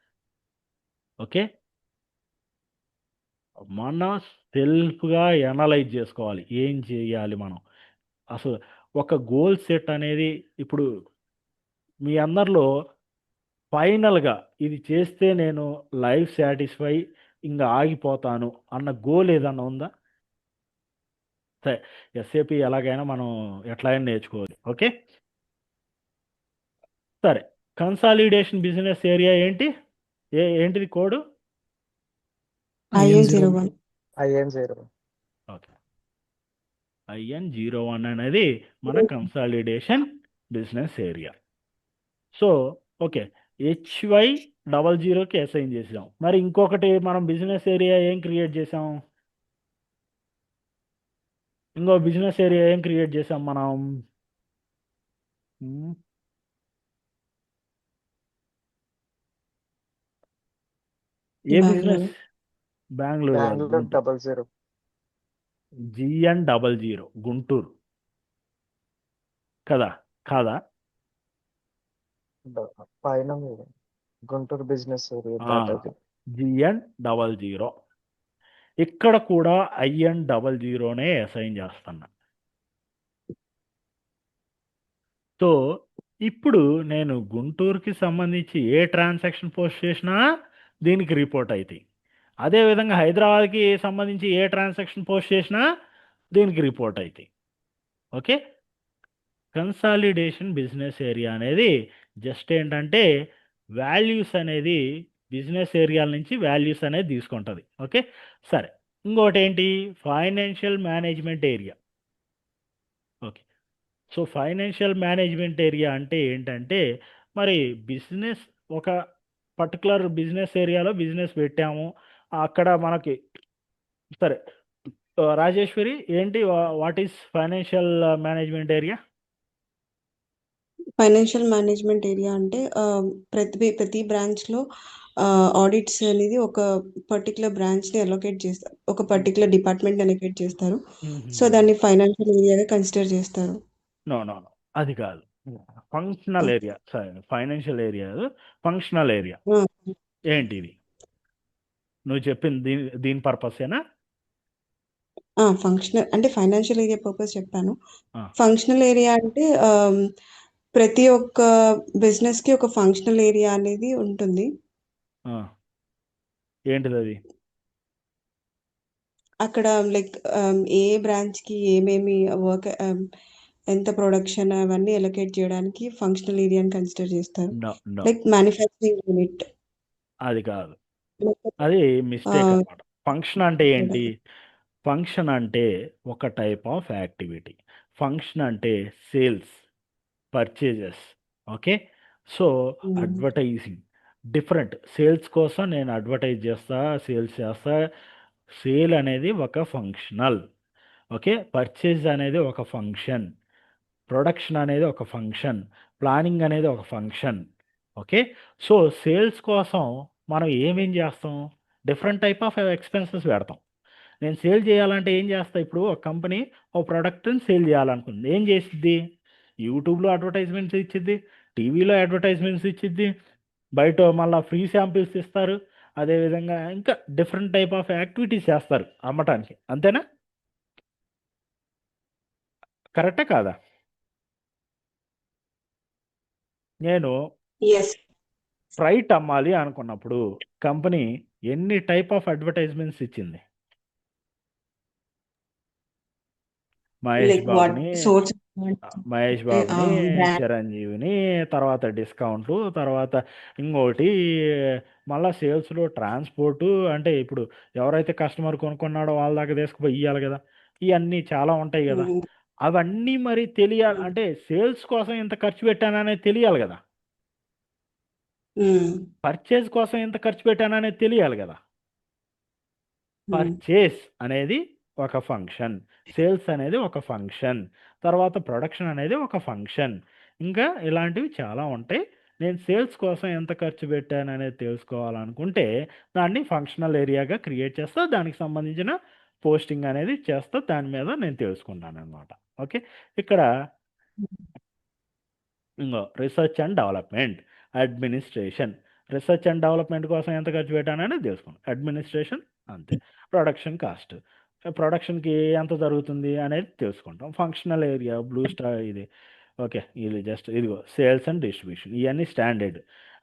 Okay, మనం సెల్ఫ్గా ఎనలైజ్ చేసుకోవాలి ఏం చేయాలి మనం. అసలు ఒక గోల్ సెట్ అనేది ఇప్పుడు మీ అందరిలో ఫైనల్గా ఇది చేస్తే నేను లైఫ్ సాటిస్ఫై ఇంకా ఆగిపోతాను అన్న గోల్ ఏదన్నా ఉందా? సరే, ఎస్ఏపి ఎలాగైనా మనం ఎట్లయినా నేర్చుకోవాలి. ఓకే, సరే. కన్సాలిడేషన్ బిజినెస్ ఏరియా ఏంటి? ఏంటిది code? IN01. IN0. Okay, IN01 అనేది మన consolidation business area. So okay, HY00కి అసైన్ చేసాం. మరి ఇంకొకటి మనం బిజినెస్ ఏరియా ఏం క్రియేట్ చేసాం? ఇంకో బిజినెస్ ఏరియా ఏం క్రియేట్ చేసాం మనం? ఏ బిజినెస్? బెంగళూరు కాదు, బెంగళూరు 00. GN00 గుంటూరు కదా? కాదా? పైన మీద గుంటూరు బిజినెస్ ఏరియా దాటది. GN00. ఇక్కడ కూడా IN00నే అసైన్ చేస్తున్నా. సో ఇప్పుడు నేను గుంటూరుకి సంబంధించి ఏ ట్రాన్సాక్షన్ పోస్ట్ చేసినా దీనికి రిపోర్ట్ అవుతాయి. అదేవిధంగా హైదరాబాద్కి సంబంధించి ఏ ట్రాన్సాక్షన్ పోస్ట్ చేసినా దీనికి రిపోర్ట్ అవుతాయి. ఓకే, కన్సాలిడేషన్ బిజినెస్ ఏరియా అనేది జస్ట్ ఏంటంటే వాల్యూస్ అనేది బిజినెస్ ఏరియాల నుంచి వాల్యూస్ అనేది తీసుకుంటుంది. ఓకే, సరే. ఇంకోటి ఏంటి, financial management area. Okay, so financial management area అంటే ఏంటంటే మరి బిజినెస్ ఒక పర్టికులర్ బిజినెస్ ఏరియాలో బిజినెస్ పెట్టాము, అక్కడ మనకి సరే. రాజేశ్వరి ఏంటి, what is financial management area? Financial management area అంటే ప్రతి బ్రాంచ్లో ఆడిట్స్ అనేది ఒక పర్టికులర్ బ్రాంచ్ని అలొకేట్ చేస్తారు, ఒక పర్టికులర్ డిపార్ట్మెంట్ అలొకేట్ చేస్తారు. సో దాన్ని ఫైనాన్షియల్ ఏరియాగా కన్సిడర్ చేస్తారు. నో నో నో, అది కాదు. ఫంక్షనల్ ఏరియా, సరే. ఫైనాన్షియల్ ఏరియా ఫంక్షనల్ ఏరియా ఏంటిది? నువ్వు చెప్పింది దీని పర్పసేనా? ఫంక్షనల్ అంటే ఫైనాన్షియల్ ఏరియా పర్పస్ చెప్పాను. ఆ. ఫంక్షనల్ ఏరియా అంటే ప్రతి ఒక్క బిజినెస్కి ఒక ఫంక్షనల్ ఏరియా అనేది ఉంటుంది. ఏంటిది అది? అక్కడ లైక్ ఏ బ్రాంచ్కి ఏమేమి వర్క్, ఎంత ప్రొడక్షన్ అవన్నీ అలొకేట్ చేయడానికి ఫంక్షనల్ ఏరియాని కన్సిడర్ చేస్తారు. No no, like manufacturing unit. అది కాదు, అది మిస్టేక్ అన్నమాట. ఫంక్షన్ అంటే ఏంటి? ఫంక్షన్ అంటే ఒక టైప్ ఆఫ్ యాక్టివిటీ. ఫంక్షన్ అంటే sales, purchases. Okay, so advertising different. Sales కోసం నేను అడ్వర్టైజ్ చేస్తా, సేల్స్ చేస్తా. సేల్ అనేది ఒక ఫంక్షనల్. ఓకే, పర్చేజ్ అనేది ఒక ఫంక్షన్, ప్రొడక్షన్ అనేది ఒక ఫంక్షన్, ప్లానింగ్ అనేది ఒక ఫంక్షన్. ఓకే, సో సేల్స్ కోసం మనం ఏమేం చేస్తాం? డిఫరెంట్ టైప్ ఆఫ్ ఎక్స్పెన్సెస్ పెడతాం. నేను సేల్ చేయాలంటే ఏం చేస్తా? ఇప్పుడు ఒక కంపెనీ ఒక ప్రోడక్ట్ని సేల్ చేయాలనుకుంది, ఏం చేసిద్ది? యూట్యూబ్లో అడ్వర్టైజ్మెంట్స్ ఇచ్చిద్ది, టీవీలో అడ్వర్టైజ్మెంట్స్ ఇచ్చిద్ది, బయట మళ్ళీ ఫ్రీ శాంపిల్స్ ఇస్తారు, అదేవిధంగా ఇంకా డిఫరెంట్ టైప్ ఆఫ్ యాక్టివిటీస్ చేస్తారు అమ్మటానికి. అంతేనా? కరెక్టా కాదా? నేను ఎస్. స్ప్రైట్ అమ్మాలి అనుకున్నప్పుడు కంపెనీ ఎన్ని టైప్ ఆఫ్ అడ్వర్టైజ్మెంట్స్ ఇచ్చింది? మహేష్ లైక్ వాట్ బాబుని సోర్స్ మహేష్ బాబుని బ్రాండ్. చిరంజీవిని, తర్వాత డిస్కౌంట్లు, తర్వాత ఇంకోటి మళ్ళీ సేల్స్లో ట్రాన్స్పోర్టు. అంటే ఇప్పుడు ఎవరైతే కస్టమర్ కొనుక్కున్నాడో వాళ్ళ దాకా తీసుకుపోయి ఇవ్వాలి కదా, ఇవన్నీ చాలా ఉంటాయి కదా. అవన్నీ మరి తెలియాలి అంటే సేల్స్ కోసం ఇంత ఖర్చు పెట్టాననేది తెలియాలి కదా, పర్చేజ్ కోసం ఎంత ఖర్చు పెట్టాననేది తెలియాలి కదా. పర్చేస్ అనేది ఒక ఫంక్షన్, సేల్స్ అనేది ఒక ఫంక్షన్, తర్వాత ప్రొడక్షన్ అనేది ఒక ఫంక్షన్, ఇంకా ఇలాంటివి చాలా ఉంటాయి. నేను సేల్స్ కోసం ఎంత ఖర్చు పెట్టాను అనేది తెలుసుకోవాలనుకుంటే దాన్ని ఫంక్షనల్ ఏరియాగా క్రియేట్ చేస్తా, దానికి సంబంధించిన పోస్టింగ్ అనేది చేస్తా, దాని మీద నేను తెలుసుకుంటాను అనమాట. ఓకే, ఇక్కడ ఇంకో research and development, administration. Research and development కోసం ఎంత ఖర్చు పెట్టాననేది తెలుసుకున్నాం. అడ్మినిస్ట్రేషన్ అంతే. ప్రొడక్షన్ కాస్ట్, ప్రొడక్షన్కి ఎంత జరుగుతుంది అనేది తెలుసుకుంటాం. ఫంక్షనల్ ఏరియా బ్లూ స్టార్ ఇది. ఓకే, ఇది జస్ట్ ఇదిగో సేల్స్ అండ్ డిస్ట్రిబ్యూషన్, ఇవన్నీ స్టాండర్డ్.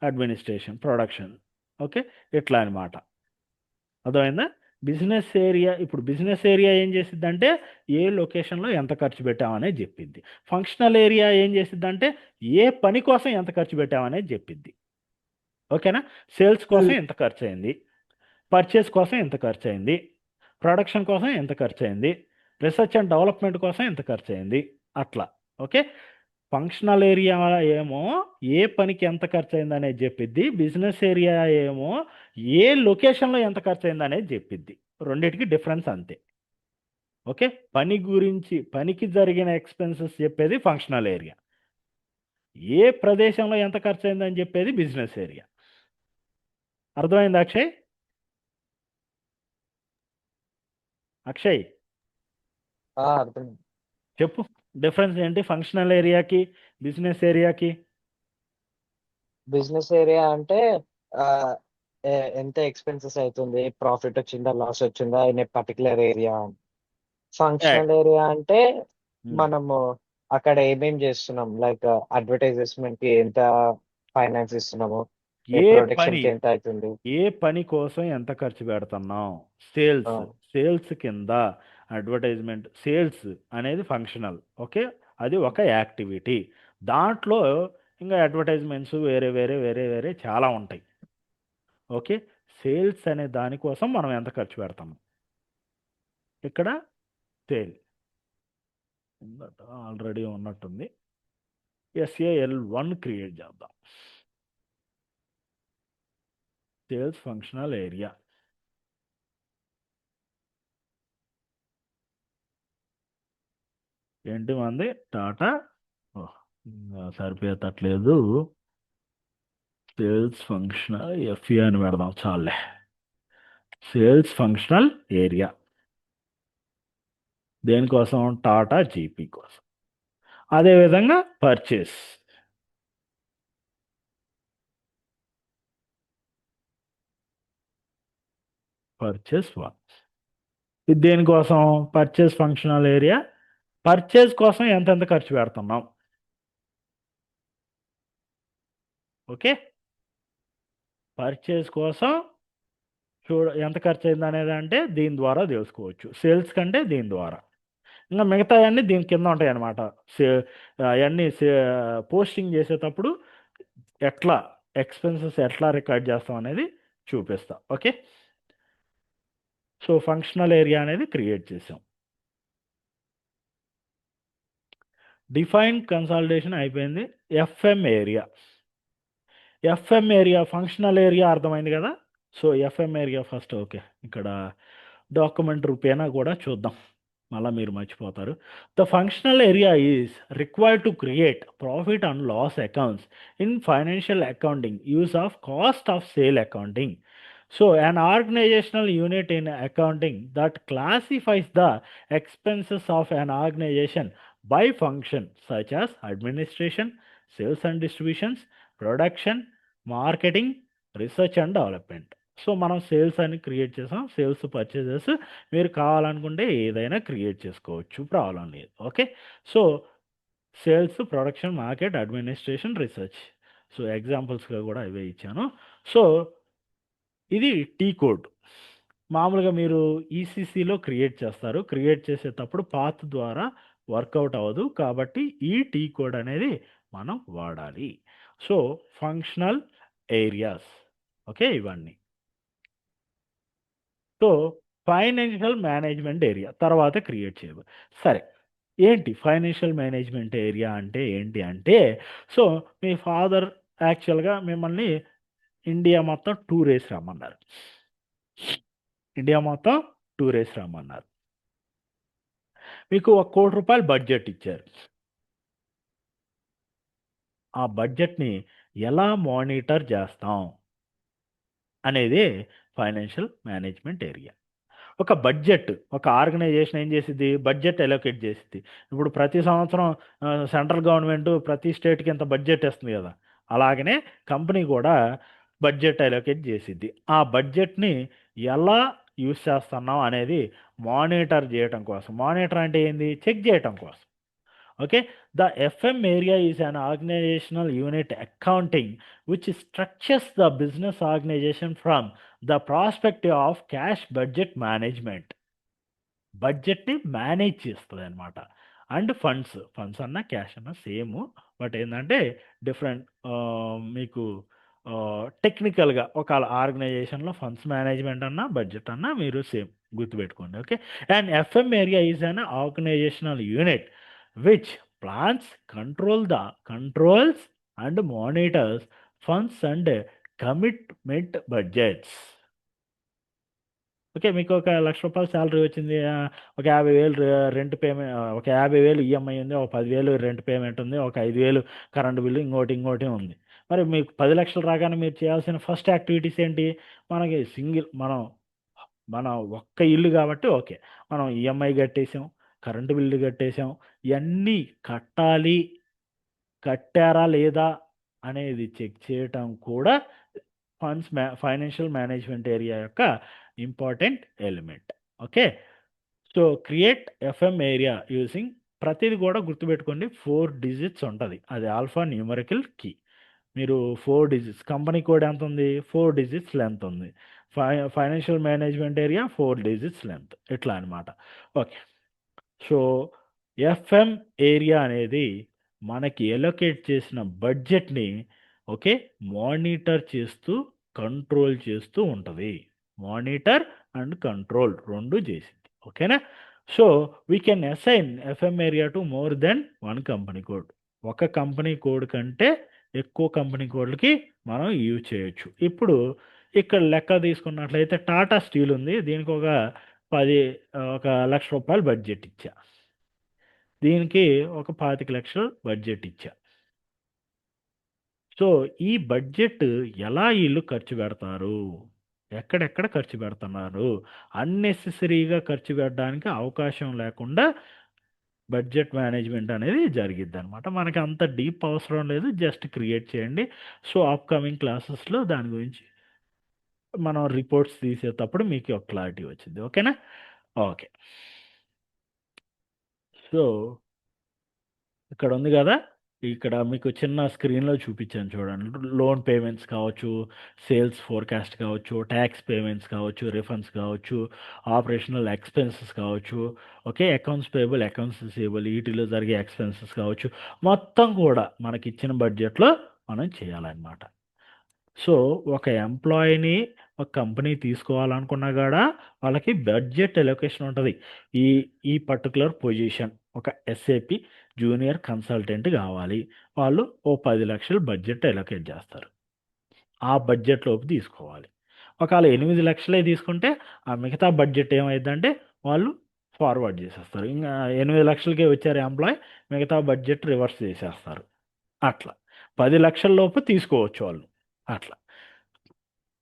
Administration, production. ఓకే, ఇట్లా అనమాట. అర్థమైందా? బిజినెస్ ఏరియా, ఇప్పుడు బిజినెస్ ఏరియా ఏం చేసిద్దంటే ఏ లొకేషన్లో ఎంత ఖర్చు పెట్టామనేది చెప్పిద్ది. ఫంక్షనల్ ఏరియా ఏం చేసిద్దంటే ఏ పని కోసం ఎంత ఖర్చు పెట్టామనేది చెప్పిద్ది. ఓకేనా? సేల్స్ కోసం ఎంత ఖర్చు అయింది, పర్చేస్ కోసం ఎంత ఖర్చు అయింది, ప్రొడక్షన్ కోసం ఎంత ఖర్చు అయింది, రీసెర్చ్ అండ్ డెవలప్మెంట్ కోసం ఎంత ఖర్చు అయింది, అట్లా. ఓకే, ఫంక్షనల్ ఏరియా ఏమో ఏ పనికి ఎంత ఖర్చు అయింది అనేది చెప్పిద్ది, బిజినెస్ ఏరియా ఏమో ఏ లొకేషన్లో ఎంత ఖర్చు అయింది అనేది చెప్పిద్ది. రెండిటికి డిఫరెన్స్ అంతే. ఓకే, పని గురించి పనికి జరిగిన ఎక్స్పెన్సెస్ చెప్పేది ఫంక్షనల్ ఏరియా, ఏ ప్రదేశంలో ఎంత ఖర్చు అయిందని చెప్పేది బిజినెస్ ఏరియా. అర్థమైంది అక్షయ్? అక్షయ్ అర్థం. చెప్పు, డిఫరెన్స్ ఏంటి ఫంక్షనల్ ఏరియాకి బిజినెస్ ఏరియాకి? బిజినెస్ ఏరియా అంటే ఆ, ఎంత ఎక్స్పెన్సెస్ అవుతుంది, ప్రాఫిట్ వచ్చిందా లాస్ వచ్చిందా in a particular area. Functional area అంటే మనము అక్కడ ఏమేం చేస్తున్నాం, లైక్ అడ్వర్టైజ్మెంట్ కి ఎంత ఫైనాన్స్ ఇస్తున్నాము, ఏ ప్రొడక్షన్ పని కి ఎంత అవుతుంది? ఏ పని కోసం ఎంత ఖర్చు పెడుతున్నాం? సేల్స్ ఆ, సేల్స్ కింద అడ్వర్టైజ్మెంట్ సేల్స్ అనేది ఫంక్షనల్. ఓకే, అది ఒక యాక్టివిటీ. దాంట్లో ఇంకా అడ్వర్టైజ్మెంట్స్ వేరే వేరే వేరే వేరే చాలా ఉంటాయి. ఓకే, సేల్స్ అనే దానికోసం మనం ఎంత ఖర్చు పెడతాము? ఇక్కడ సేల్ ఆల్రెడీ ఉన్నట్టుంది. SAL1 క్రియేట్ చేద్దాం. Sales functional area. ఏంటి మంది? టాటా. సరిపోయేటట్లేదు. సేల్స్ ఫంక్షనల్ FA అని పెడదాం చాలే. సేల్స్ ఫంక్షనల్ ఏరియా దేనికోసం? టాటా జీపీ కోసం. అదేవిధంగా పర్చేస్ పర్చేస్ 1. ఇది దేనికోసం? Purchase functional area. పర్చేస్ కోసం ఎంతెంత ఖర్చు పెడుతున్నాం? ఓకే, పర్చేస్ కోసం ఎంత ఖర్చు అయింది అనేది అంటే దీని ద్వారా తెలుసుకోవచ్చు. సేల్స్ కంటే దీని ద్వారా. ఇంకా మిగతా అన్నీ దీని కింద ఉంటాయి అన్నమాట. అవన్నీ పోస్టింగ్ చేసేటప్పుడు ఎట్లా ఎక్స్పెన్సెస్ ఎట్లా రికార్డ్ చేస్తాం అనేది చూపిస్తా. ఓకే, సో ఫంక్షనల్ ఏరియా అనేది క్రియేట్ చేసాం. డిఫైన్ కన్సాలిడేషన్ అయిపోయింది. FM area. FM area functional area అర్థమైంది కదా. సో FM ఏరియా ఫస్ట్. ఓకే, ఇక్కడ డాక్యుమెంట్ రూపేనా కూడా చూద్దాం, మళ్ళీ మీరు మర్చిపోతారు. The functional area is required to create profit and loss accounts in financial accounting use of cost of sale accounting. So an organizational unit in accounting that classifies the expenses of an organization by function such as administration, sales and distributions, production, marketing, research and development. So మనం sales అని create చేసాం. Sales purchases మీరు కావాలనుకుంటే ఏదైనా create చేసుకోవచ్చు, problem లేదు. Okay, so sales, production, market, administration, research. So ఎగ్జాంపుల్స్గా కూడా ఇవే ఇచ్చాను. సో ఇది టీ కోడ్. మామూలుగా మీరు ఈసీసీలో క్రియేట్ చేస్తారు. క్రియేట్ చేసేటప్పుడు పాత్ ద్వారా వర్కౌట్ అవ్వదు, కాబట్టి ఈ టీ కోడ్ అనేది మనం వాడాలి. So functional areas. ఓకే, ఇవన్నీ. సో ఫైనాన్షియల్ మేనేజ్మెంట్ ఏరియా తర్వాత క్రియేట్ చేయబోదు. సరే, ఏంటి ఫైనాన్షియల్ మేనేజ్మెంట్ ఏరియా అంటే ఏంటి అంటే, సో మీ ఫాదర్ యాక్చువల్గా మిమ్మల్ని ఇండియా మొత్తం టూర్ వేసి రమ్మన్నారు. ఇండియా మొత్తం టూర్ వేసి రమ్మన్నారు. మీకు ₹1 కోటి బడ్జెట్ ఇచ్చారు. ఆ బడ్జెట్ని ఎలా మానిటర్ చేస్తాం అనేది ఫైనాన్షియల్ మేనేజ్మెంట్ ఏరియా. ఒక బడ్జెట్, ఒక ఆర్గనైజేషన్ ఏం చేసిద్ది? బడ్జెట్ అలొకేట్ చేసిద్ది. ఇప్పుడు ప్రతి సంవత్సరం సెంట్రల్ గవర్నమెంట్ ప్రతి స్టేట్కి ఇంత బడ్జెట్ ఇస్తుంది కదా, అలాగనే కంపెనీ కూడా బడ్జెట్ అలొకేట్ చేసిద్ది. ఆ బడ్జెట్ని ఎలా యూస్ చేస్తున్నాం అనేది మానిటర్ చేయటం కోసం. మానిటర్ అంటే ఏంది? చెక్ చేయటం కోసం. Okay, the FM area is an organizational unit accounting which structures the business organization from the prospective of cash budget management. బడ్జెట్ని మేనేజ్ చేస్తుంది అనమాట. అండ్ ఫండ్స్ అన్న క్యాష్ అన్న సేమ్, బట్ ఏంటంటే డిఫరెంట్. మీకు టెక్నికల్గా ఒక ఆర్గనైజేషన్లో ఫండ్స్ మేనేజ్మెంట్ అన్న బడ్జెట్ అన్న మీరు సేమ్ గుర్తుపెట్టుకోండి. Okay, and FM area is an organizational unit which plans controls and monitors funds and commitment budgets. Okay, మీకు ఒక ₹1,00,000 శాలరీ వచ్చింది. ఒక 50,000 రెంట్ పేమెంట్, ఒక 50,000 ఈఎంఐ ఉంది, ఒక 10,000 రెంట్ పేమెంట్ ఉంది, ఒక 5,000 కరెంట్ బిల్లు, ఇంకోటి ఉంది. మరి మీకు 10 లక్షలు రాగానే మీరు చేయాల్సిన ఫస్ట్ యాక్టివిటీస్ ఏంటి? మనకి మన ఒక్క ఇల్లు కాబట్టి ఓకే, మనం ఈఎంఐ కట్టేసాం, కరెంటు బిల్లు కట్టేసాం, ఇవన్నీ కట్టారా లేదా అనేది చెక్ చేయటం కూడా ఫైనాన్షియల్ మేనేజ్మెంట్ ఏరియా యొక్క important element. Okay, so create FM area using, ప్రతిది కూడా గుర్తుపెట్టుకోండి 4 డిజిట్స్ ఉంటుంది. అది ఆల్ఫా న్యూమరికల్ కీ. మీరు 4 డిజిట్స్ కంపెనీ కోడ్ ఎంత ఉంది? 4 డిజిట్స్ లెంత్ ఉంది. Financial management area 4 digits length ఇట్లా అనమాట. ఓకే. సో ఎఫ్ఎం ఏరియా అనేది మనకి ఎలొకేట్ చేసిన బడ్జెట్ని ఓకే మానిటర్ చేస్తూ కంట్రోల్ చేస్తూ ఉంటుంది. మానిటర్ అండ్ కంట్రోల్ రెండు చేసింది. ఓకేనా? So we can assign FM area to more than one company code. ఒక కంపెనీ కోడ్ కంటే ఎక్కువ కంపెనీ కోడ్లకి మనం యూజ్ చేయొచ్చు. ఇప్పుడు ఇక్కడ లెక్క తీసుకున్నట్లయితే టాటా స్టీల్ ఉంది. దీనికి ఒక 1,00,000 బడ్జెట్ ఇచ్చా. దీనికి ఒక 25,00,000 బడ్జెట్ ఇచ్చా. సో ఈ బడ్జెట్ ఎలా వీళ్ళు ఖర్చు పెడతారు? ఎక్కడెక్కడ ఖర్చు పెడుతున్నారు? అన్నెసెసరీగా ఖర్చు పెట్టడానికి అవకాశం లేకుండా బడ్జెట్ మేనేజ్మెంట్ అనేది జరిగిద్దనమాట. మనకి అంత డీప్ అవసరం లేదు. జస్ట్ క్రియేట్ చేయండి. సో అప్కమింగ్ క్లాసెస్లో దాని గురించి మనం రిపోర్ట్స్ తీసేటప్పుడు మీకు ఒక క్లారిటీ వచ్చింది. ఓకేనా? ఓకే. సో ఇక్కడ ఉంది కదా, ఇక్కడ మీకు చిన్న స్క్రీన్లో చూపించాను చూడండి. లోన్ పేమెంట్స్ కావచ్చు, సేల్స్ ఫోర్కాస్ట్ కావచ్చు, ట్యాక్స్ పేమెంట్స్ కావచ్చు, రిఫండ్స్ కావచ్చు, ఆపరేషనల్ ఎక్స్పెన్సెస్ కావచ్చు, okay, accounts payable, accounts receivable, వీటిలో జరిగే ఎక్స్పెన్సెస్ కావచ్చు, మొత్తం కూడా మనకి ఇచ్చిన బడ్జెట్లో మనం చేయాలన్నమాట. సో ఒక ఎంప్లాయీని ఒక కంపెనీ తీసుకోవాలనుకున్నా కూడా వాళ్ళకి బడ్జెట్ ఎలొకేషన్ ఉంటుంది. ఈ ఈ పర్టికులర్ పొజిషన్ ఒక ఎస్ఏపి జూనియర్ కన్సల్టెంట్ కావాలి. వాళ్ళు ఓ 10,00,000 బడ్జెట్ ఎలొకేట్ చేస్తారు. ఆ బడ్జెట్లోపు తీసుకోవాలి. ఒకవేళ 8,00,000 తీసుకుంటే ఆ మిగతా బడ్జెట్ ఏమైందంటే వాళ్ళు ఫార్వర్డ్ చేసేస్తారు. ఇంకా 8,00,000కే వచ్చారు ఎంప్లాయ్, మిగతా బడ్జెట్ రివర్స్ చేసేస్తారు. అట్లా 10,00,000 లోపు తీసుకోవచ్చు వాళ్ళు. అట్లా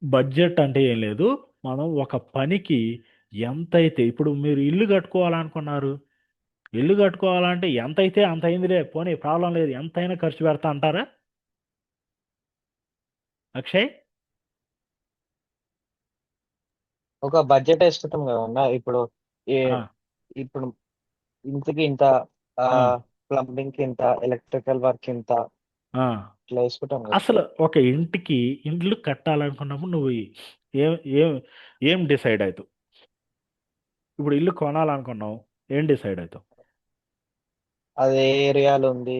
బడ్జెట్ అంటే ఏం లేదు. మనం ఒక పనికి ఎంతైతే ఇప్పుడు మీరు ఇల్లు కట్టుకోవాలనుకున్నారు. ఇల్లు కట్టుకోవాలంటే ఎంతైతే అంత అయిందిలే, పోనీ ప్రాబ్లం లేదు, ఎంతైనా ఖర్చు పెడతా అంటారా అక్షయ్? ఒక బడ్జెట్ వేసుకుంటాం కదన్నా. ఇప్పుడు ఏ ఆ, ఇప్పుడు ఇంటికి ఇంత, ఆ, ప్లంబింగ్ కి ఇంత, ఎలక్ట్రికల్ వర్క్ ఇంత, ఆ. ఇట్లా వేసుకుంటాం కదా. అసలు ఒక ఇంటికి ఇల్లు కట్టాలనుకున్నప్పుడు నువ్వు ఏం ఏం ఏం డిసైడ్ అవుతావు? ఇప్పుడు ఇల్లు కొనాలనుకున్నావు, ఏం డిసైడ్ అవుతావు? అది ఏ ఏరియాలో ఉంది,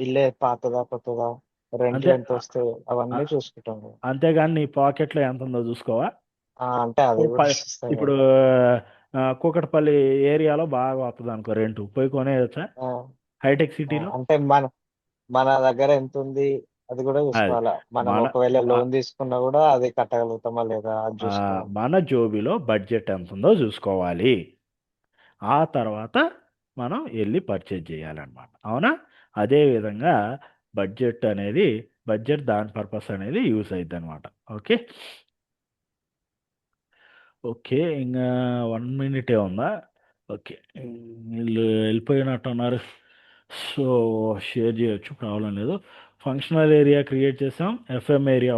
ఇల్లే పాతదా కొత్తదా, రెంట్లు అంతే. ఎంత వస్తాయి, అవన్నీ చూసుకుంటాం కదా. అంతేగాని నీ పాకెట్లో ఎంత ఉందో చూసుకోవా? అంటే అది ఇప్పుడు కూడా చూస్తాం ఇప్పుడు కదా. కూకట్పల్లి ఏరియాలో బాగా వస్తుంది అనుకో, రెంట్ పోయి కొనేయచ్చా ఆ, హైటెక్ ఆ, సిటీలో? అంటే మన దగ్గర ఎంత ఉంది అది కూడా అది చూసుకోవాలా. మనం మన ఒకవేళ మ- లోన్ తీసుకున్నా కూడా అది కట్టగలుగుతామా లేదా అది ఆ, చూసుకోవాలి. మన జోబిలో బడ్జెట్ ఎంత ఉందో చూసుకోవాలి. ఆ తర్వాత మనం వెళ్ళి పర్చేజ్ చేయాలన్నమాట. అవునా? అదే విధంగా బడ్జెట్ దాని పర్పస్ అనేది యూస్ అవుతుంది అనమాట. ఓకే. ఓకే. ఇంకా 1 మినిటే ఉందా? ఓకే. వీళ్ళు వెళ్ళిపోయినట్టున్నారు. సో షేర్ చేయొచ్చు, ప్రాబ్లం లేదు. ఫంక్షనల్ ఏరియా క్రియేట్ చేసాం. FM area